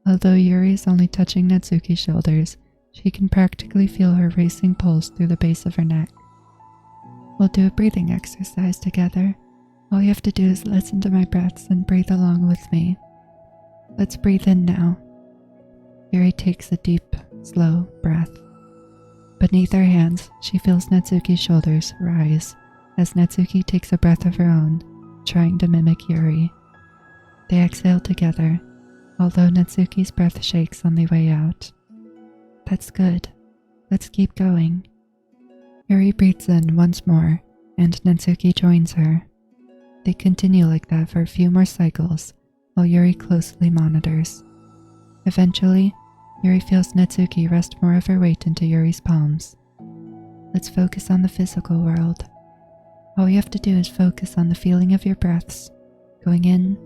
Although Yuri is only touching Natsuki's shoulders, she can practically feel her racing pulse through the base of her neck. We'll do a breathing exercise together. All you have to do is listen to my breaths and breathe along with me. Let's breathe in now. Yuri takes a deep, slow breath. Beneath her hands, she feels Natsuki's shoulders rise as Natsuki takes a breath of her own, trying to mimic Yuri. They exhale together, although Natsuki's breath shakes on the way out. That's good. Let's keep going. Yuri breathes in once more, and Natsuki joins her. They continue like that for a few more cycles, while Yuri closely monitors. Eventually, Yuri feels Natsuki rest more of her weight into Yuri's palms. Let's focus on the physical world. All you have to do is focus on the feeling of your breaths, going in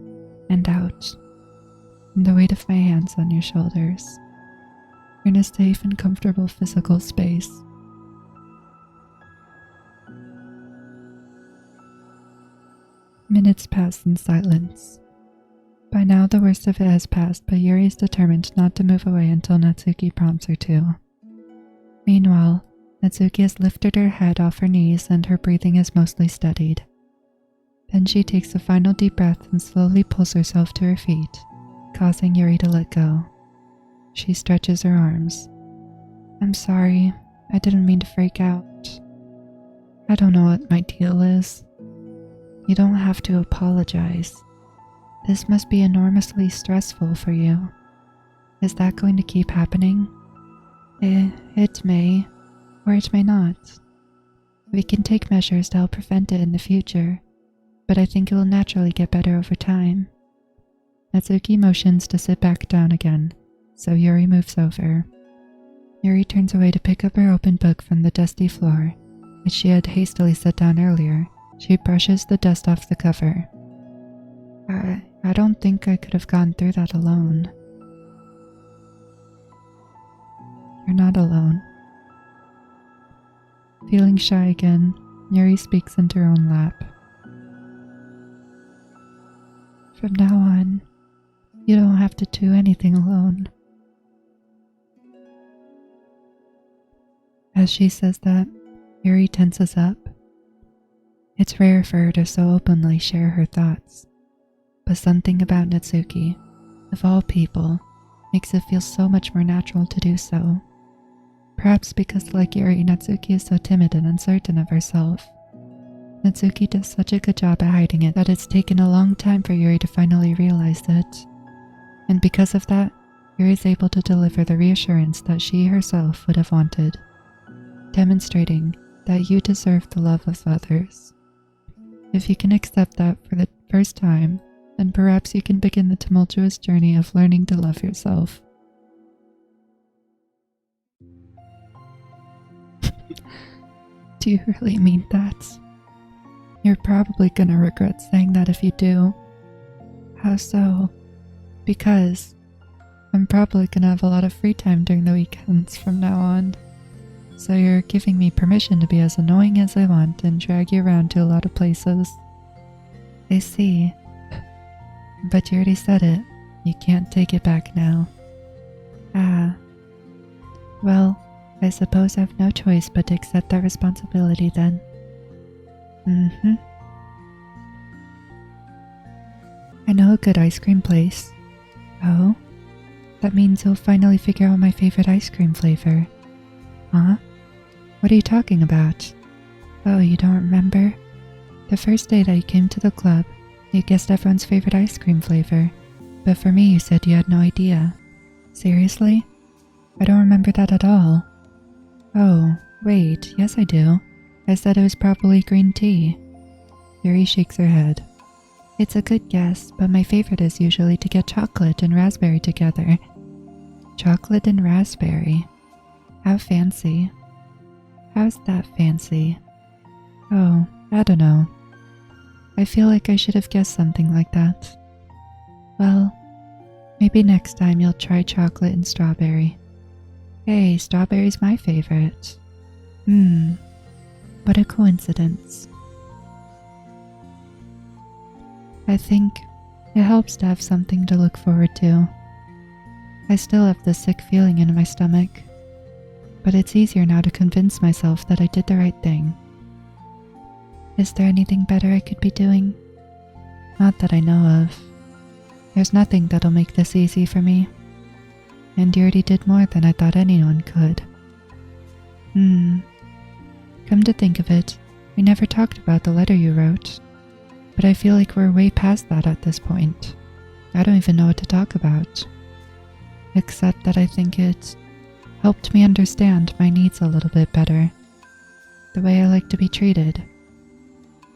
and out, and the weight of my hands on your shoulders. You're in a safe and comfortable physical space. Minutes pass in silence. By now the worst of it has passed, but Yuri is determined not to move away until Natsuki prompts her to. Meanwhile, Natsuki has lifted her head off her knees and her breathing is mostly steadied. Then she takes a final deep breath and slowly pulls herself to her feet, causing Yuri to let go. She stretches her arms. I'm sorry, I didn't mean to freak out. I don't know what my deal is. You don't have to apologize. This must be enormously stressful for you. Is that going to keep happening? It may, or it may not. We can take measures to help prevent it in the future, but I think it will naturally get better over time. Natsuki motions to sit back down again, so Yuri moves over. Yuri turns away to pick up her open book from the dusty floor, which she had hastily set down earlier. She brushes the dust off the cover. I don't think I could have gone through that alone. You're not alone. Feeling shy again, Yuri speaks into her own lap. From now on, you don't have to do anything alone. As she says that, Yuri tenses up. It's rare for her to so openly share her thoughts, but something about Natsuki, of all people, makes it feel so much more natural to do so. Perhaps because, like Yuri, Natsuki is so timid and uncertain of herself. Natsuki does such a good job at hiding it that it's taken a long time for Yuri to finally realize it. And because of that, Yuri is able to deliver the reassurance that she herself would have wanted, demonstrating that you deserve the love of others. If you can accept that for the first time, then perhaps you can begin the tumultuous journey of learning to love yourself. Do you really mean that? You're probably gonna regret saying that if you do. How so? Because I'm probably gonna have a lot of free time during the weekends from now on. So you're giving me permission to be as annoying as I want and drag you around to a lot of places. I see. But you already said it. You can't take it back now. Well, I suppose I have no choice but to accept that responsibility then. I know a good ice cream place. Oh? That means you'll finally figure out my favorite ice cream flavor. Huh? What are you talking about? Oh, you don't remember? The first day that you came to the club, you guessed everyone's favorite ice cream flavor, but for me you said you had no idea. Seriously? I don't remember that at all. Oh, wait, yes I do. I said it was probably green tea. Yuri shakes her head. It's a good guess, but my favorite is usually to get chocolate and raspberry together. Chocolate and raspberry. How fancy. How's that fancy? Oh, I don't know. I feel like I should have guessed something like that. Well, maybe next time you'll try chocolate and strawberry. Hey, strawberry's my favorite. What a coincidence. I think it helps to have something to look forward to. I still have this sick feeling in my stomach, but it's easier now to convince myself that I did the right thing. Is there anything better I could be doing? Not that I know of. There's nothing that'll make this easy for me. And you already did more than I thought anyone could. Come to think of it, we never talked about the letter you wrote. But I feel like we're way past that at this point. I don't even know what to talk about. Except that I think it helped me understand my needs a little bit better. The way I like to be treated.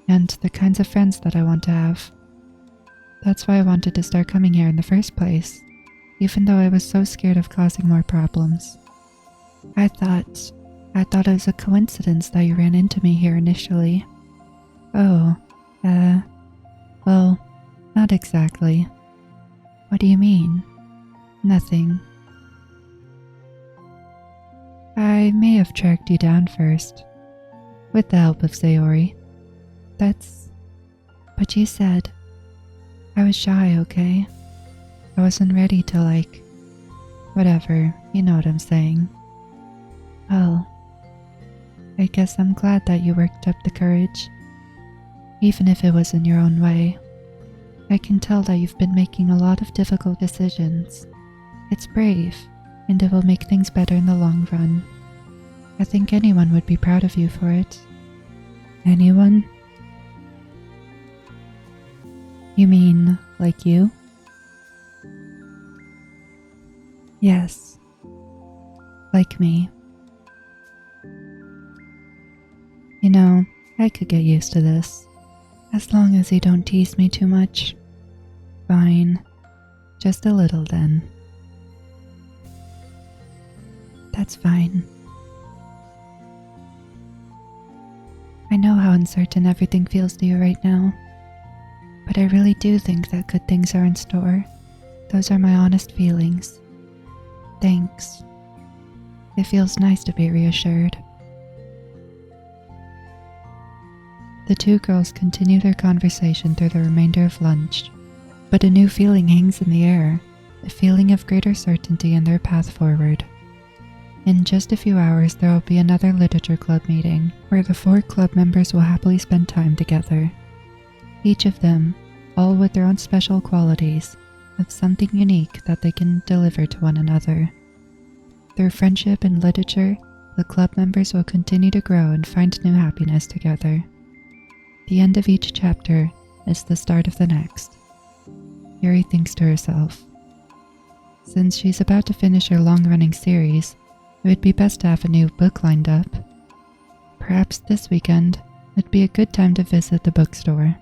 And the kinds of friends that I want to have. That's why I wanted to start coming here in the first place, even though I was so scared of causing more problems. I thought it was a coincidence that you ran into me here initially. Oh, well, not exactly. What do you mean? Nothing. I may have tracked you down first, with the help of Sayori. But you said I was shy, okay? I wasn't ready to whatever, you know what I'm saying. Well, I guess I'm glad that you worked up the courage. Even if it was in your own way. I can tell that you've been making a lot of difficult decisions. It's brave, and it will make things better in the long run. I think anyone would be proud of you for it. Anyone? You mean, like you? Yes. Like me. You know, I could get used to this. As long as you don't tease me too much. Fine. Just a little then. That's fine. I know how uncertain everything feels to you right now. But I really do think that good things are in store. Those are my honest feelings. Thanks. It feels nice to be reassured. The two girls continue their conversation through the remainder of lunch, but a new feeling hangs in the air, a feeling of greater certainty in their path forward. In just a few hours there will be another literature club meeting, where the 4 club members will happily spend time together. Each of them, all with their own special qualities, have something unique that they can deliver to one another. Through friendship and literature, the club members will continue to grow and find new happiness together. The end of each chapter is the start of the next. Yuri thinks to herself. Since she's about to finish her long-running series, it would be best to have a new book lined up. Perhaps this weekend would be a good time to visit the bookstore.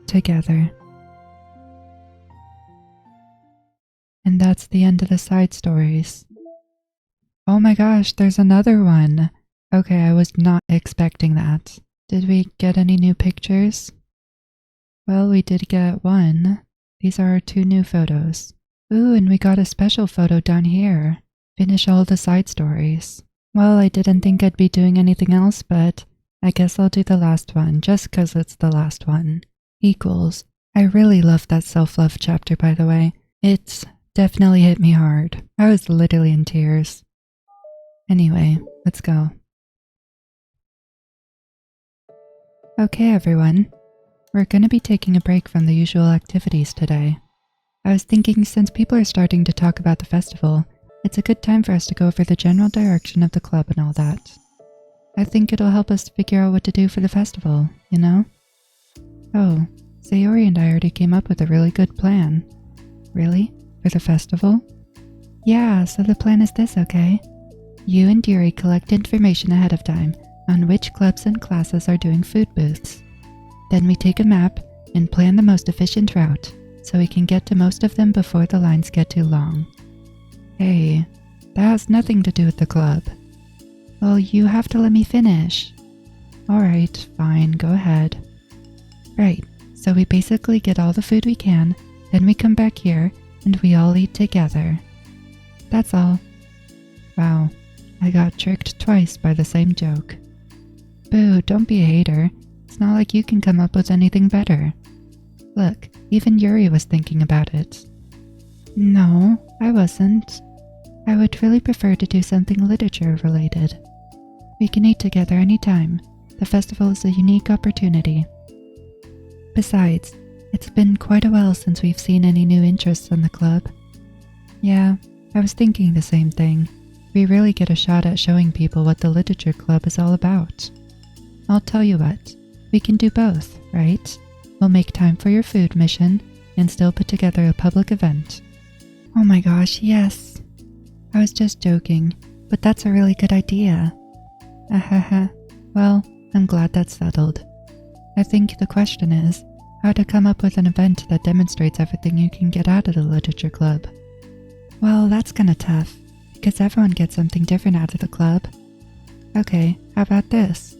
Together. And that's the end of the side stories. Oh my gosh, there's another one! Okay, I was not expecting that. Did we get any new pictures? Well, we did get one. These are our 2 new photos. Ooh, and we got a special photo down here. Finish all the side stories. Well, I didn't think I'd be doing anything else, but I guess I'll do the last one, just 'cause it's the last one. Equals. I really love that self-love chapter, by the way. It definitely hit me hard. I was literally in tears. Anyway, let's go. Okay, everyone. We're gonna be taking a break from the usual activities today. I was thinking since people are starting to talk about the festival, it's a good time for us to go over the general direction of the club and all that. I think it'll help us figure out what to do for the festival, you know? Oh, Sayori and I already came up with a really good plan. Really? For the festival? Yeah, so the plan is this, okay? You and Yuri collect information ahead of time on which clubs and classes are doing food booths. Then we take a map and plan the most efficient route so we can get to most of them before the lines get too long. Hey, that has nothing to do with the club. Well, you have to let me finish. Alright, fine, go ahead. Right, so we basically get all the food we can, then we come back here and we all eat together. That's all. Wow, I got tricked twice by the same joke. Boo, don't be a hater. It's not like you can come up with anything better. Look, even Yuri was thinking about it. No, I wasn't. I would really prefer to do something literature related. We can eat together anytime. The festival is a unique opportunity. Besides, it's been quite a while since we've seen any new interests in the club. Yeah, I was thinking the same thing. We really get a shot at showing people what the literature club is all about. I'll tell you what, we can do both, right? We'll make time for your food mission and still put together a public event. Oh my gosh, yes. I was just joking, but that's a really good idea. Ahaha. Well, I'm glad that's settled. I think the question is how to come up with an event that demonstrates everything you can get out of the literature club. Well, that's kinda tough, because everyone gets something different out of the club. Okay, how about this?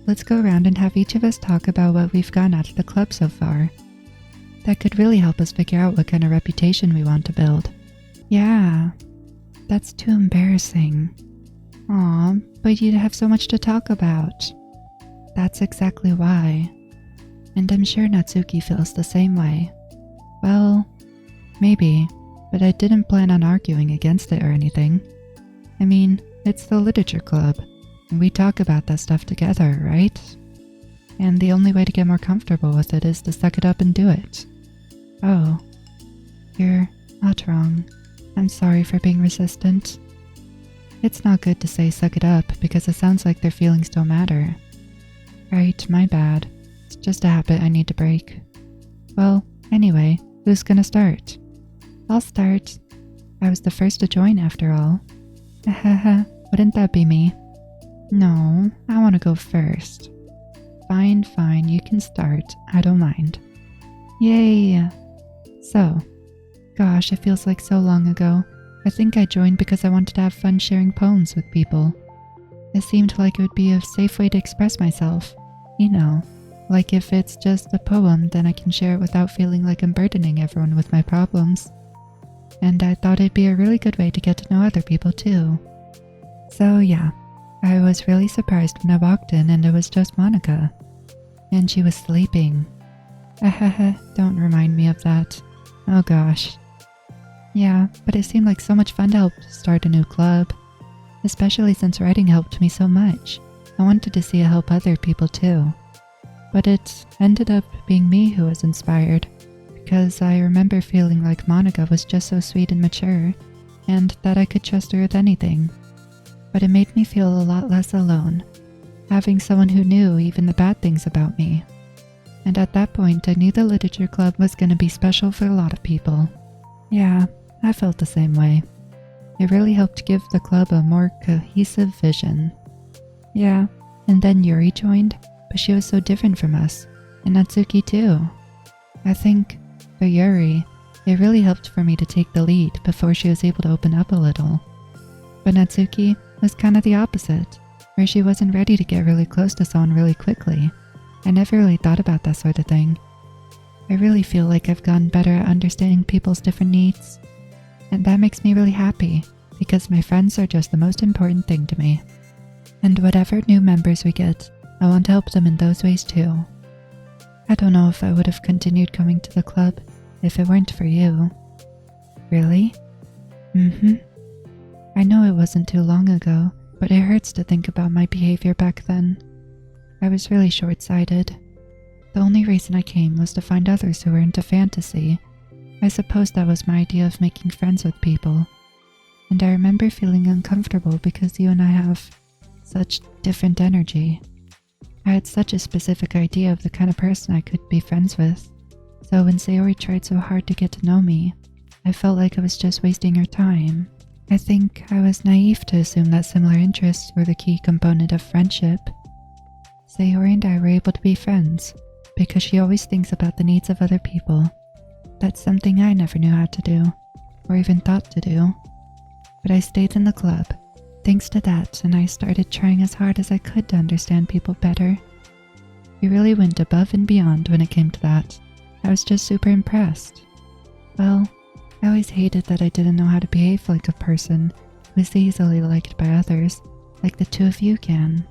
Let's go around and have each of us talk about what we've gotten out of the club so far. That could really help us figure out what kind of reputation we want to build. Yeah, that's too embarrassing. Aw, but you'd have so much to talk about. That's exactly why. And I'm sure Natsuki feels the same way. Well, maybe, but I didn't plan on arguing against it or anything. I mean, it's the literature club, and we talk about that stuff together, right? And the only way to get more comfortable with it is to suck it up and do it. Oh, you're not wrong. I'm sorry for being resistant. It's not good to say suck it up because it sounds like their feelings don't matter. Right, my bad. It's just a habit I need to break. Well, anyway, who's gonna start? I'll start. I was the first to join after all. Haha, wouldn't that be me? No, I want to go first. Fine, you can start. I don't mind. Yay! So, gosh, it feels like so long ago. I think I joined because I wanted to have fun sharing poems with people. It seemed like it would be a safe way to express myself. You know, like if it's just a poem, then I can share it without feeling like I'm burdening everyone with my problems. And I thought it'd be a really good way to get to know other people too. So yeah, I was really surprised when I walked in and it was just Monica. And she was sleeping. Ahaha, don't remind me of that. Oh gosh. Yeah, but it seemed like so much fun to help start a new club. Especially since writing helped me so much. I wanted to see it help other people too. But it ended up being me who was inspired, because I remember feeling like Monica was just so sweet and mature, and that I could trust her with anything. But it made me feel a lot less alone, having someone who knew even the bad things about me. And at that point I knew the literature club was going to be special for a lot of people. Yeah, I felt the same way. It really helped give the club a more cohesive vision. Yeah, and then Yuri joined, but she was so different from us, and Natsuki too. I think, for Yuri, it really helped for me to take the lead before she was able to open up a little. But Natsuki was kind of the opposite, where she wasn't ready to get really close to someone really quickly. I never really thought about that sort of thing. I really feel like I've gotten better at understanding people's different needs. And that makes me really happy, because my friends are just the most important thing to me. And whatever new members we get, I want to help them in those ways too. I don't know if I would have continued coming to the club if it weren't for you. Really? I know it wasn't too long ago, but it hurts to think about my behavior back then. I was really short-sighted. The only reason I came was to find others who were into fantasy. I suppose that was my idea of making friends with people. And I remember feeling uncomfortable because you and I have such different energy. I had such a specific idea of the kind of person I could be friends with, so when Sayori tried so hard to get to know me, I felt like I was just wasting her time. I think I was naive to assume that similar interests were the key component of friendship. Sayori and I were able to be friends because she always thinks about the needs of other people. That's something I never knew how to do, or even thought to do. But I stayed in the club, thanks to that, and I started trying as hard as I could to understand people better. We really went above and beyond when it came to that. I was just super impressed. Well, I always hated that I didn't know how to behave like a person who is easily liked by others, like the two of you can.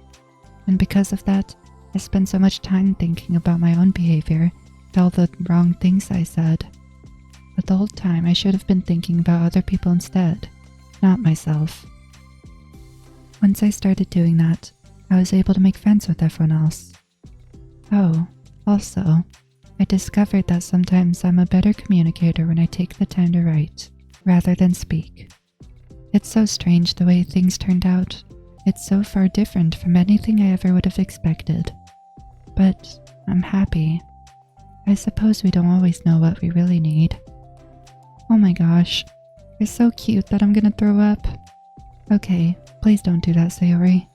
And because of that, I spent so much time thinking about my own behavior and all the wrong things I said. But the whole time I should have been thinking about other people instead, not myself. Once I started doing that, I was able to make friends with everyone else. Oh, also, I discovered that sometimes I'm a better communicator when I take the time to write, rather than speak. It's so strange the way things turned out. It's so far different from anything I ever would have expected. But I'm happy. I suppose we don't always know what we really need. Oh my gosh, you're so cute that I'm gonna throw up. Okay, please don't do that, Sayori.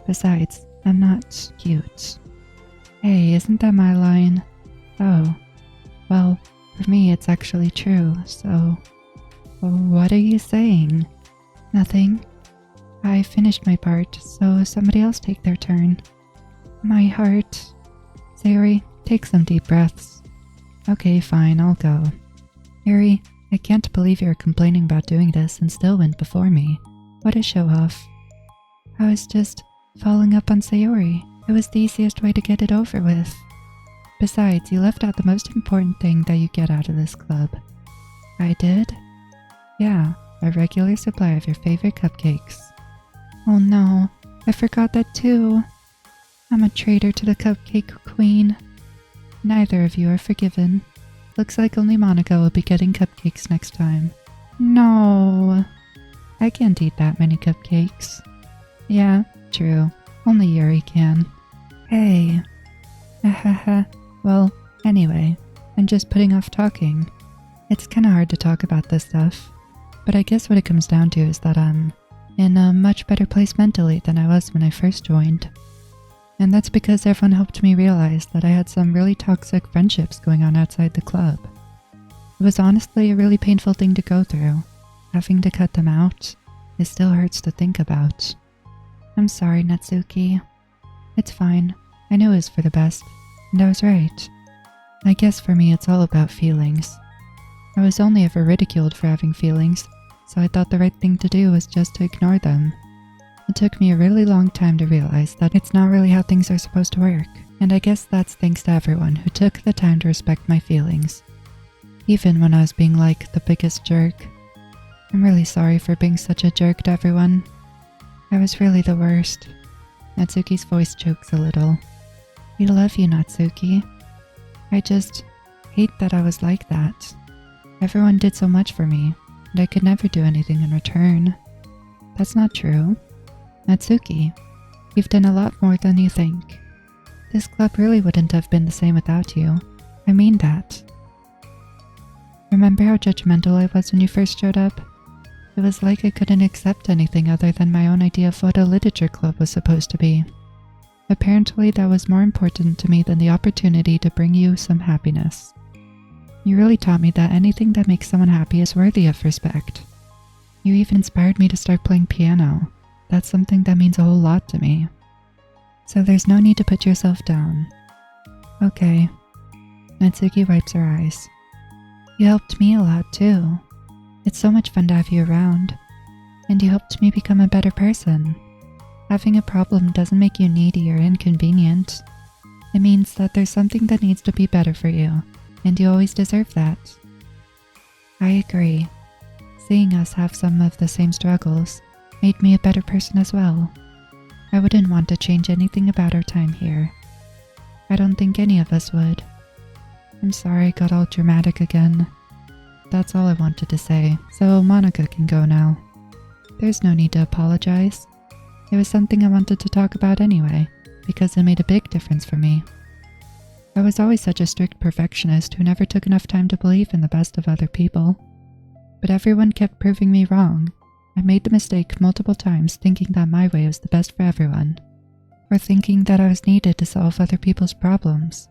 Besides, I'm not cute. Hey, isn't that my line? Oh, well, for me it's actually true, so... Well, what are you saying? Nothing. I finished my part, so somebody else take their turn. My heart. Sayori, take some deep breaths. Okay, fine, I'll go. Yuri, I can't believe you're complaining about doing this and still went before me. What a show-off. I was just following up on Sayori. It was the easiest way to get it over with. Besides, you left out the most important thing that you get out of this club. I did? Yeah, a regular supply of your favorite cupcakes. Oh no, I forgot that too. I'm a traitor to the cupcake queen. Neither of you are forgiven. Looks like only Monica will be getting cupcakes next time. No. I can't eat that many cupcakes. Yeah, true. Only Yuri can. Hey. Hahaha. Well, anyway, I'm just putting off talking. It's kinda hard to talk about this stuff. But I guess what it comes down to is that I'm in a much better place mentally than I was when I first joined. And that's because everyone helped me realize that I had some really toxic friendships going on outside the club. It was honestly a really painful thing to go through. Having to cut them out, it still hurts to think about. I'm sorry, Natsuki. It's fine. I knew it was for the best, and I was right. I guess for me it's all about feelings. I was only ever ridiculed for having feelings, so I thought the right thing to do was just to ignore them. It took me a really long time to realize that it's not really how things are supposed to work, and I guess that's thanks to everyone who took the time to respect my feelings. Even when I was being like the biggest jerk. I'm really sorry for being such a jerk to everyone. I was really the worst. Natsuki's voice chokes a little. We love you, Natsuki. I just hate that I was like that. Everyone did so much for me, and I could never do anything in return. That's not true. Natsuki, you've done a lot more than you think. This club really wouldn't have been the same without you. I mean that. Remember how judgmental I was when you first showed up? It was like I couldn't accept anything other than my own idea of what a literature club was supposed to be. Apparently that was more important to me than the opportunity to bring you some happiness. You really taught me that anything that makes someone happy is worthy of respect. You even inspired me to start playing piano. That's something that means a whole lot to me. So there's no need to put yourself down. Okay. Natsuki wipes her eyes. You helped me a lot too. It's so much fun to have you around. And you helped me become a better person. Having a problem doesn't make you needy or inconvenient. It means that there's something that needs to be better for you, and you always deserve that. I agree. Seeing us have some of the same struggles made me a better person as well. I wouldn't want to change anything about our time here. I don't think any of us would. I'm sorry I got all dramatic again. That's all I wanted to say, so Monica can go now. There's no need to apologize. It was something I wanted to talk about anyway, because it made a big difference for me. I was always such a strict perfectionist who never took enough time to believe in the best of other people. But everyone kept proving me wrong. I made the mistake multiple times thinking that my way was the best for everyone, or thinking that I was needed to solve other people's problems.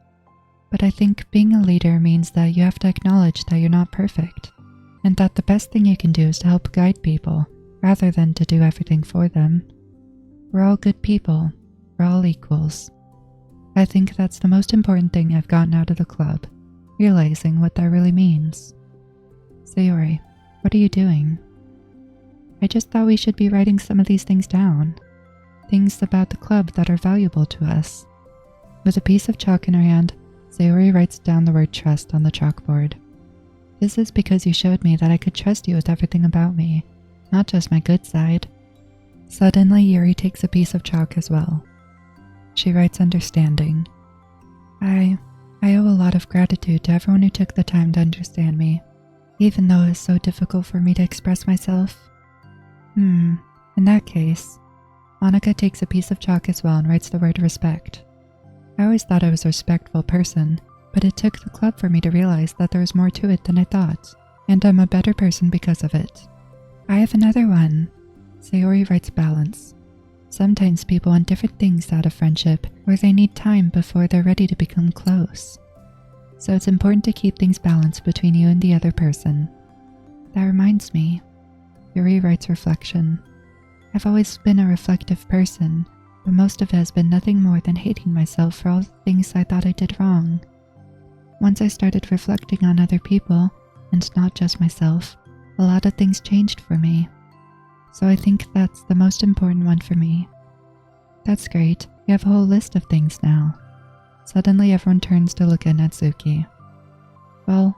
But I think being a leader means that you have to acknowledge that you're not perfect, and that the best thing you can do is to help guide people, rather than to do everything for them. We're all good people. We're all equals. I think that's the most important thing I've gotten out of the club, realizing what that really means. Sayori, what are you doing? I just thought we should be writing some of these things down. Things about the club that are valuable to us. With a piece of chalk in her hand, Sayori writes down the word trust on the chalkboard. This is because you showed me that I could trust you with everything about me, not just my good side. Suddenly, Yuri takes a piece of chalk as well. She writes understanding. I owe a lot of gratitude to everyone who took the time to understand me, even though it was so difficult for me to express myself. In that case, Monica takes a piece of chalk as well and writes the word respect. I always thought I was a respectful person, but it took the club for me to realize that there was more to it than I thought, and I'm a better person because of it. I have another one. Sayori writes balance. Sometimes people want different things out of friendship, or they need time before they're ready to become close. So it's important to keep things balanced between you and the other person. That reminds me. Yuri writes reflection. I've always been a reflective person, but most of it has been nothing more than hating myself for all the things I thought I did wrong. Once I started reflecting on other people, and not just myself, a lot of things changed for me. So I think that's the most important one for me. That's great, you have a whole list of things now. Suddenly everyone turns to look at Natsuki. Well,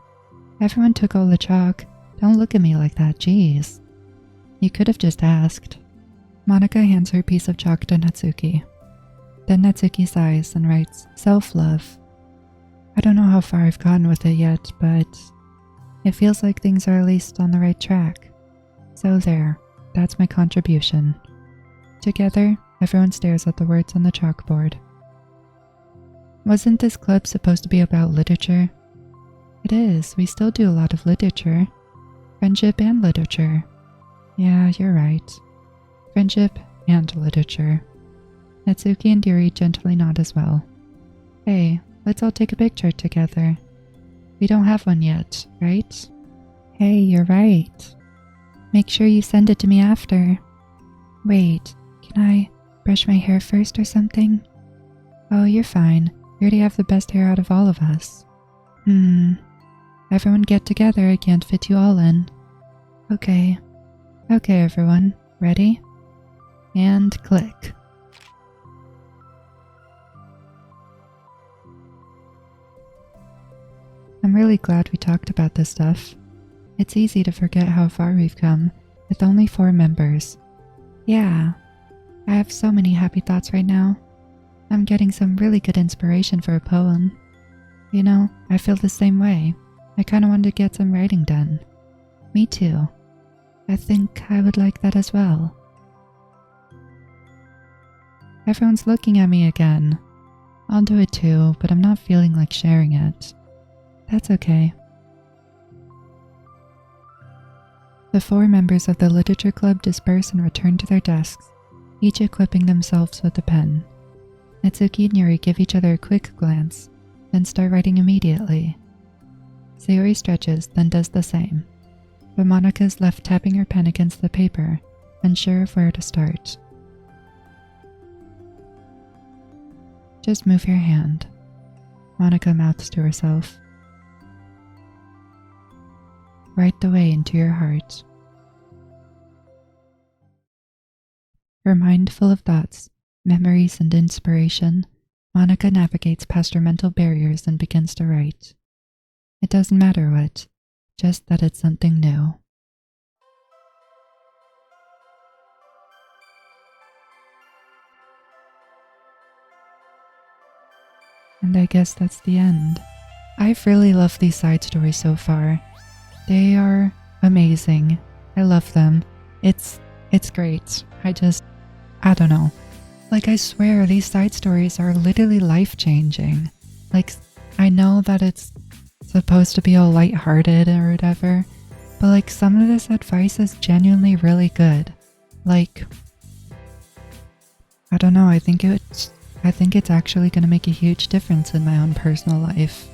everyone took all the chalk. Don't look at me like that, jeez. You could have just asked. Monica hands her piece of chalk to Natsuki. Then Natsuki sighs and writes, self-love. I don't know how far I've gotten with it yet, but it feels like things are at least on the right track. So there, that's my contribution. Together, everyone stares at the words on the chalkboard. Wasn't this club supposed to be about literature? It is, we still do a lot of literature. Friendship and literature. Yeah, you're right. Friendship and literature. Natsuki and Yuri gently nod as well. Hey, let's all take a picture together. We don't have one yet, right? Hey, you're right. Make sure you send it to me after. Wait, can I brush my hair first or something? Oh, you're fine. You already have the best hair out of all of us. Everyone get together, I can't fit you all in. Okay. Okay, everyone. Ready? And click. I'm really glad we talked about this stuff. It's easy to forget how far we've come, with only 4 members. Yeah, I have so many happy thoughts right now. I'm getting some really good inspiration for a poem. You know, I feel the same way. I kinda wanted to get some writing done. Me too. I think I would like that as well. Everyone's looking at me again. I'll do it too, but I'm not feeling like sharing it. That's okay. The 4 members of the literature club disperse and return to their desks, each equipping themselves with a pen. Natsuki and Yuri give each other a quick glance, then start writing immediately. Sayori stretches, then does the same, but Monica is left tapping her pen against the paper, unsure of where to start. Just move your hand, Monica mouths to herself. Right the way into your heart. Her mind full of thoughts, memories, and inspiration, Monica navigates past her mental barriers and begins to write. It doesn't matter what, just that it's something new. And I guess that's the end. I've really loved these side stories so far. They are amazing. I love them. It's great. I don't know. Like, I swear, these side stories are literally life-changing. Like, I know that it's supposed to be all lighthearted or whatever, but like, some of this advice is genuinely really good. Like, I don't know, I think it's actually gonna make a huge difference in my own personal life.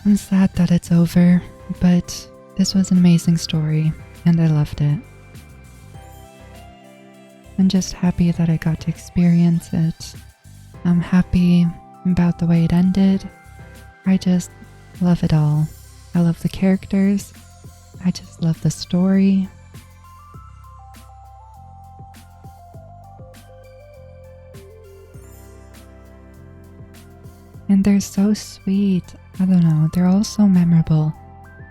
I'm sad that it's over, but this was an amazing story, and I loved it. I'm just happy that I got to experience it. I'm happy about the way it ended. I just love it all. I love the characters. I just love the story. And they're so sweet. I don't know, they're all so memorable.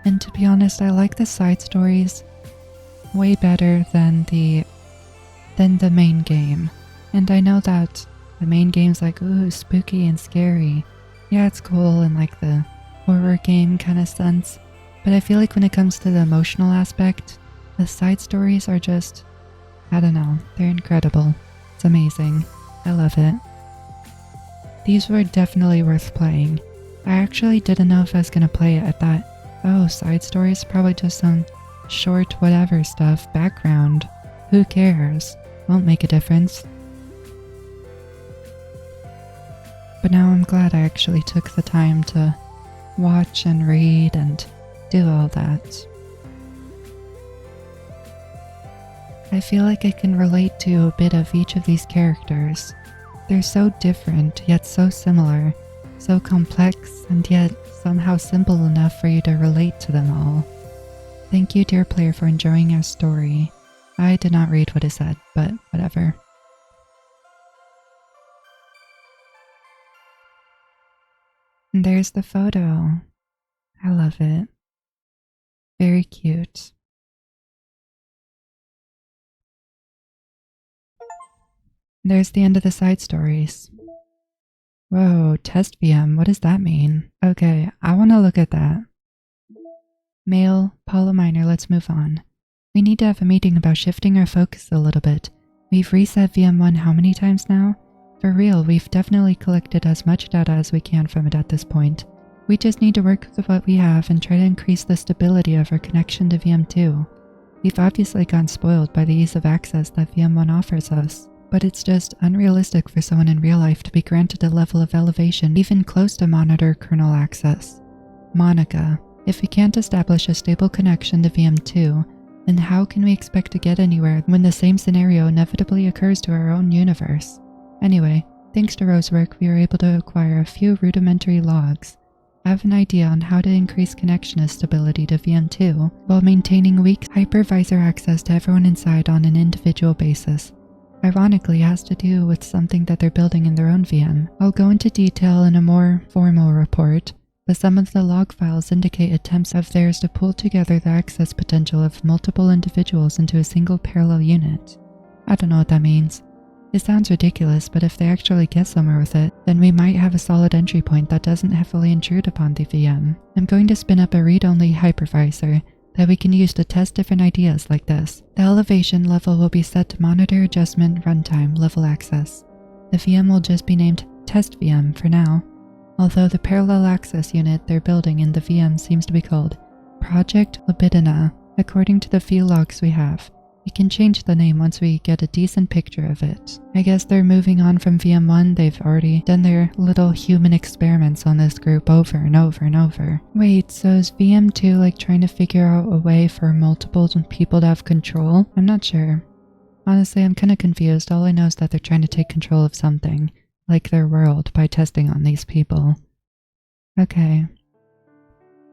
And to be honest, I like the side stories way better than the main game. And I know that the main game's like, ooh, spooky and scary. Yeah, it's cool in like the horror game kind of sense. But I feel like when it comes to the emotional aspect, the side stories are just, I don't know, they're incredible. It's amazing. I love it. These were definitely worth playing. I actually didn't know if I was gonna play it. I thought, oh, side stories, probably just some short whatever stuff, background. Who cares? Won't make a difference. But now I'm glad I actually took the time to watch and read and do all that. I feel like I can relate to a bit of each of these characters. They're so different, yet so similar, so complex, and yet somehow simple enough for you to relate to them all. Thank you, dear player, for enjoying our story. I did not read what it said, but whatever. And there's the photo. I love it. Very cute. There's the end of the side stories. Whoa, test VM, what does that mean? Okay, I want to look at that. Mail, Paula Minor, let's move on. We need to have a meeting about shifting our focus a little bit. We've reset VM1 how many times now? For real, we've definitely collected as much data as we can from it at this point. We just need to work with what we have and try to increase the stability of our connection to VM2. We've obviously gotten spoiled by the ease of access that VM1 offers us, but it's just unrealistic for someone in real life to be granted a level of elevation even close to monitor kernel access. Monica, if we can't establish a stable connection to VM2, then how can we expect to get anywhere when the same scenario inevitably occurs to our own universe? Anyway, thanks to Rose's work, we were able to acquire a few rudimentary logs. I have an idea on how to increase connection stability to VM2 while maintaining weak hypervisor access to everyone inside on an individual basis. Ironically, it has to do with something that they're building in their own VM. I'll go into detail in a more formal report, but some of the log files indicate attempts of theirs to pull together the access potential of multiple individuals into a single parallel unit. I don't know what that means. It sounds ridiculous, but if they actually get somewhere with it, then we might have a solid entry point that doesn't heavily intrude upon the VM. I'm going to spin up a read-only hypervisor that we can use to test different ideas like this. The elevation level will be set to monitor adjustment runtime level access. The VM will just be named Test VM for now, although the parallel access unit they're building in the VM seems to be called Project Libidina, according to the few logs we have. We can change the name once we get a decent picture of it. I guess they're moving on from VM1, they've already done their little human experiments on this group over and over and over. Wait, so is VM2 like trying to figure out a way for multiple people to have control? I'm not sure. Honestly, I'm kinda confused. All I know is that they're trying to take control of something, like their world, by testing on these people. Okay.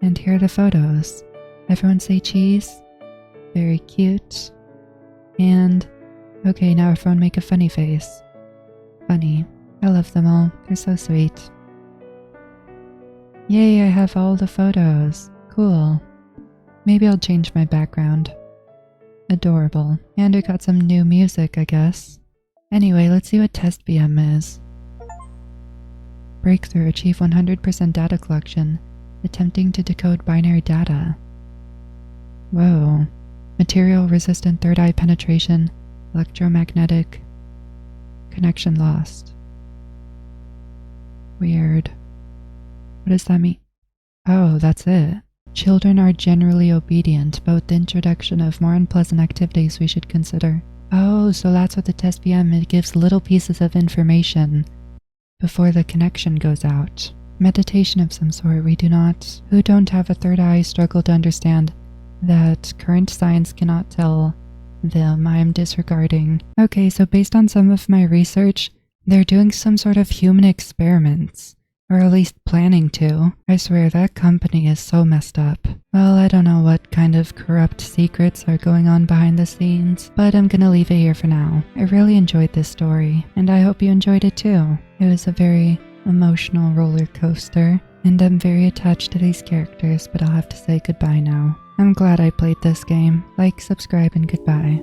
And here are the photos. Everyone say cheese? Very cute. And, okay, now everyone make a funny face. Funny. I love them all. They're so sweet. Yay, I have all the photos. Cool. Maybe I'll change my background. Adorable. And we got some new music, I guess. Anyway, let's see what Test VM is. Breakthrough, achieve 100% data collection. Attempting to decode binary data. Whoa. Material resistant third eye penetration. Electromagnetic connection lost. Weird. What does that mean? Oh, that's it. Children are generally obedient, but with the introduction of more unpleasant activities we should consider. Oh, so that's what the test PM, it gives little pieces of information before the connection goes out. Meditation of some sort. We who don't have a third eye struggle to understand that current science cannot tell them. I am disregarding. Okay, so based on some of my research, they're doing some sort of human experiments. Or at least planning to. I swear that company is so messed up. Well, I don't know what kind of corrupt secrets are going on behind the scenes, but I'm gonna leave it here for now. I really enjoyed this story, and I hope you enjoyed it too. It was a very emotional roller coaster, and I'm very attached to these characters, but I'll have to say goodbye now. I'm glad I played this game. Like, subscribe, and goodbye.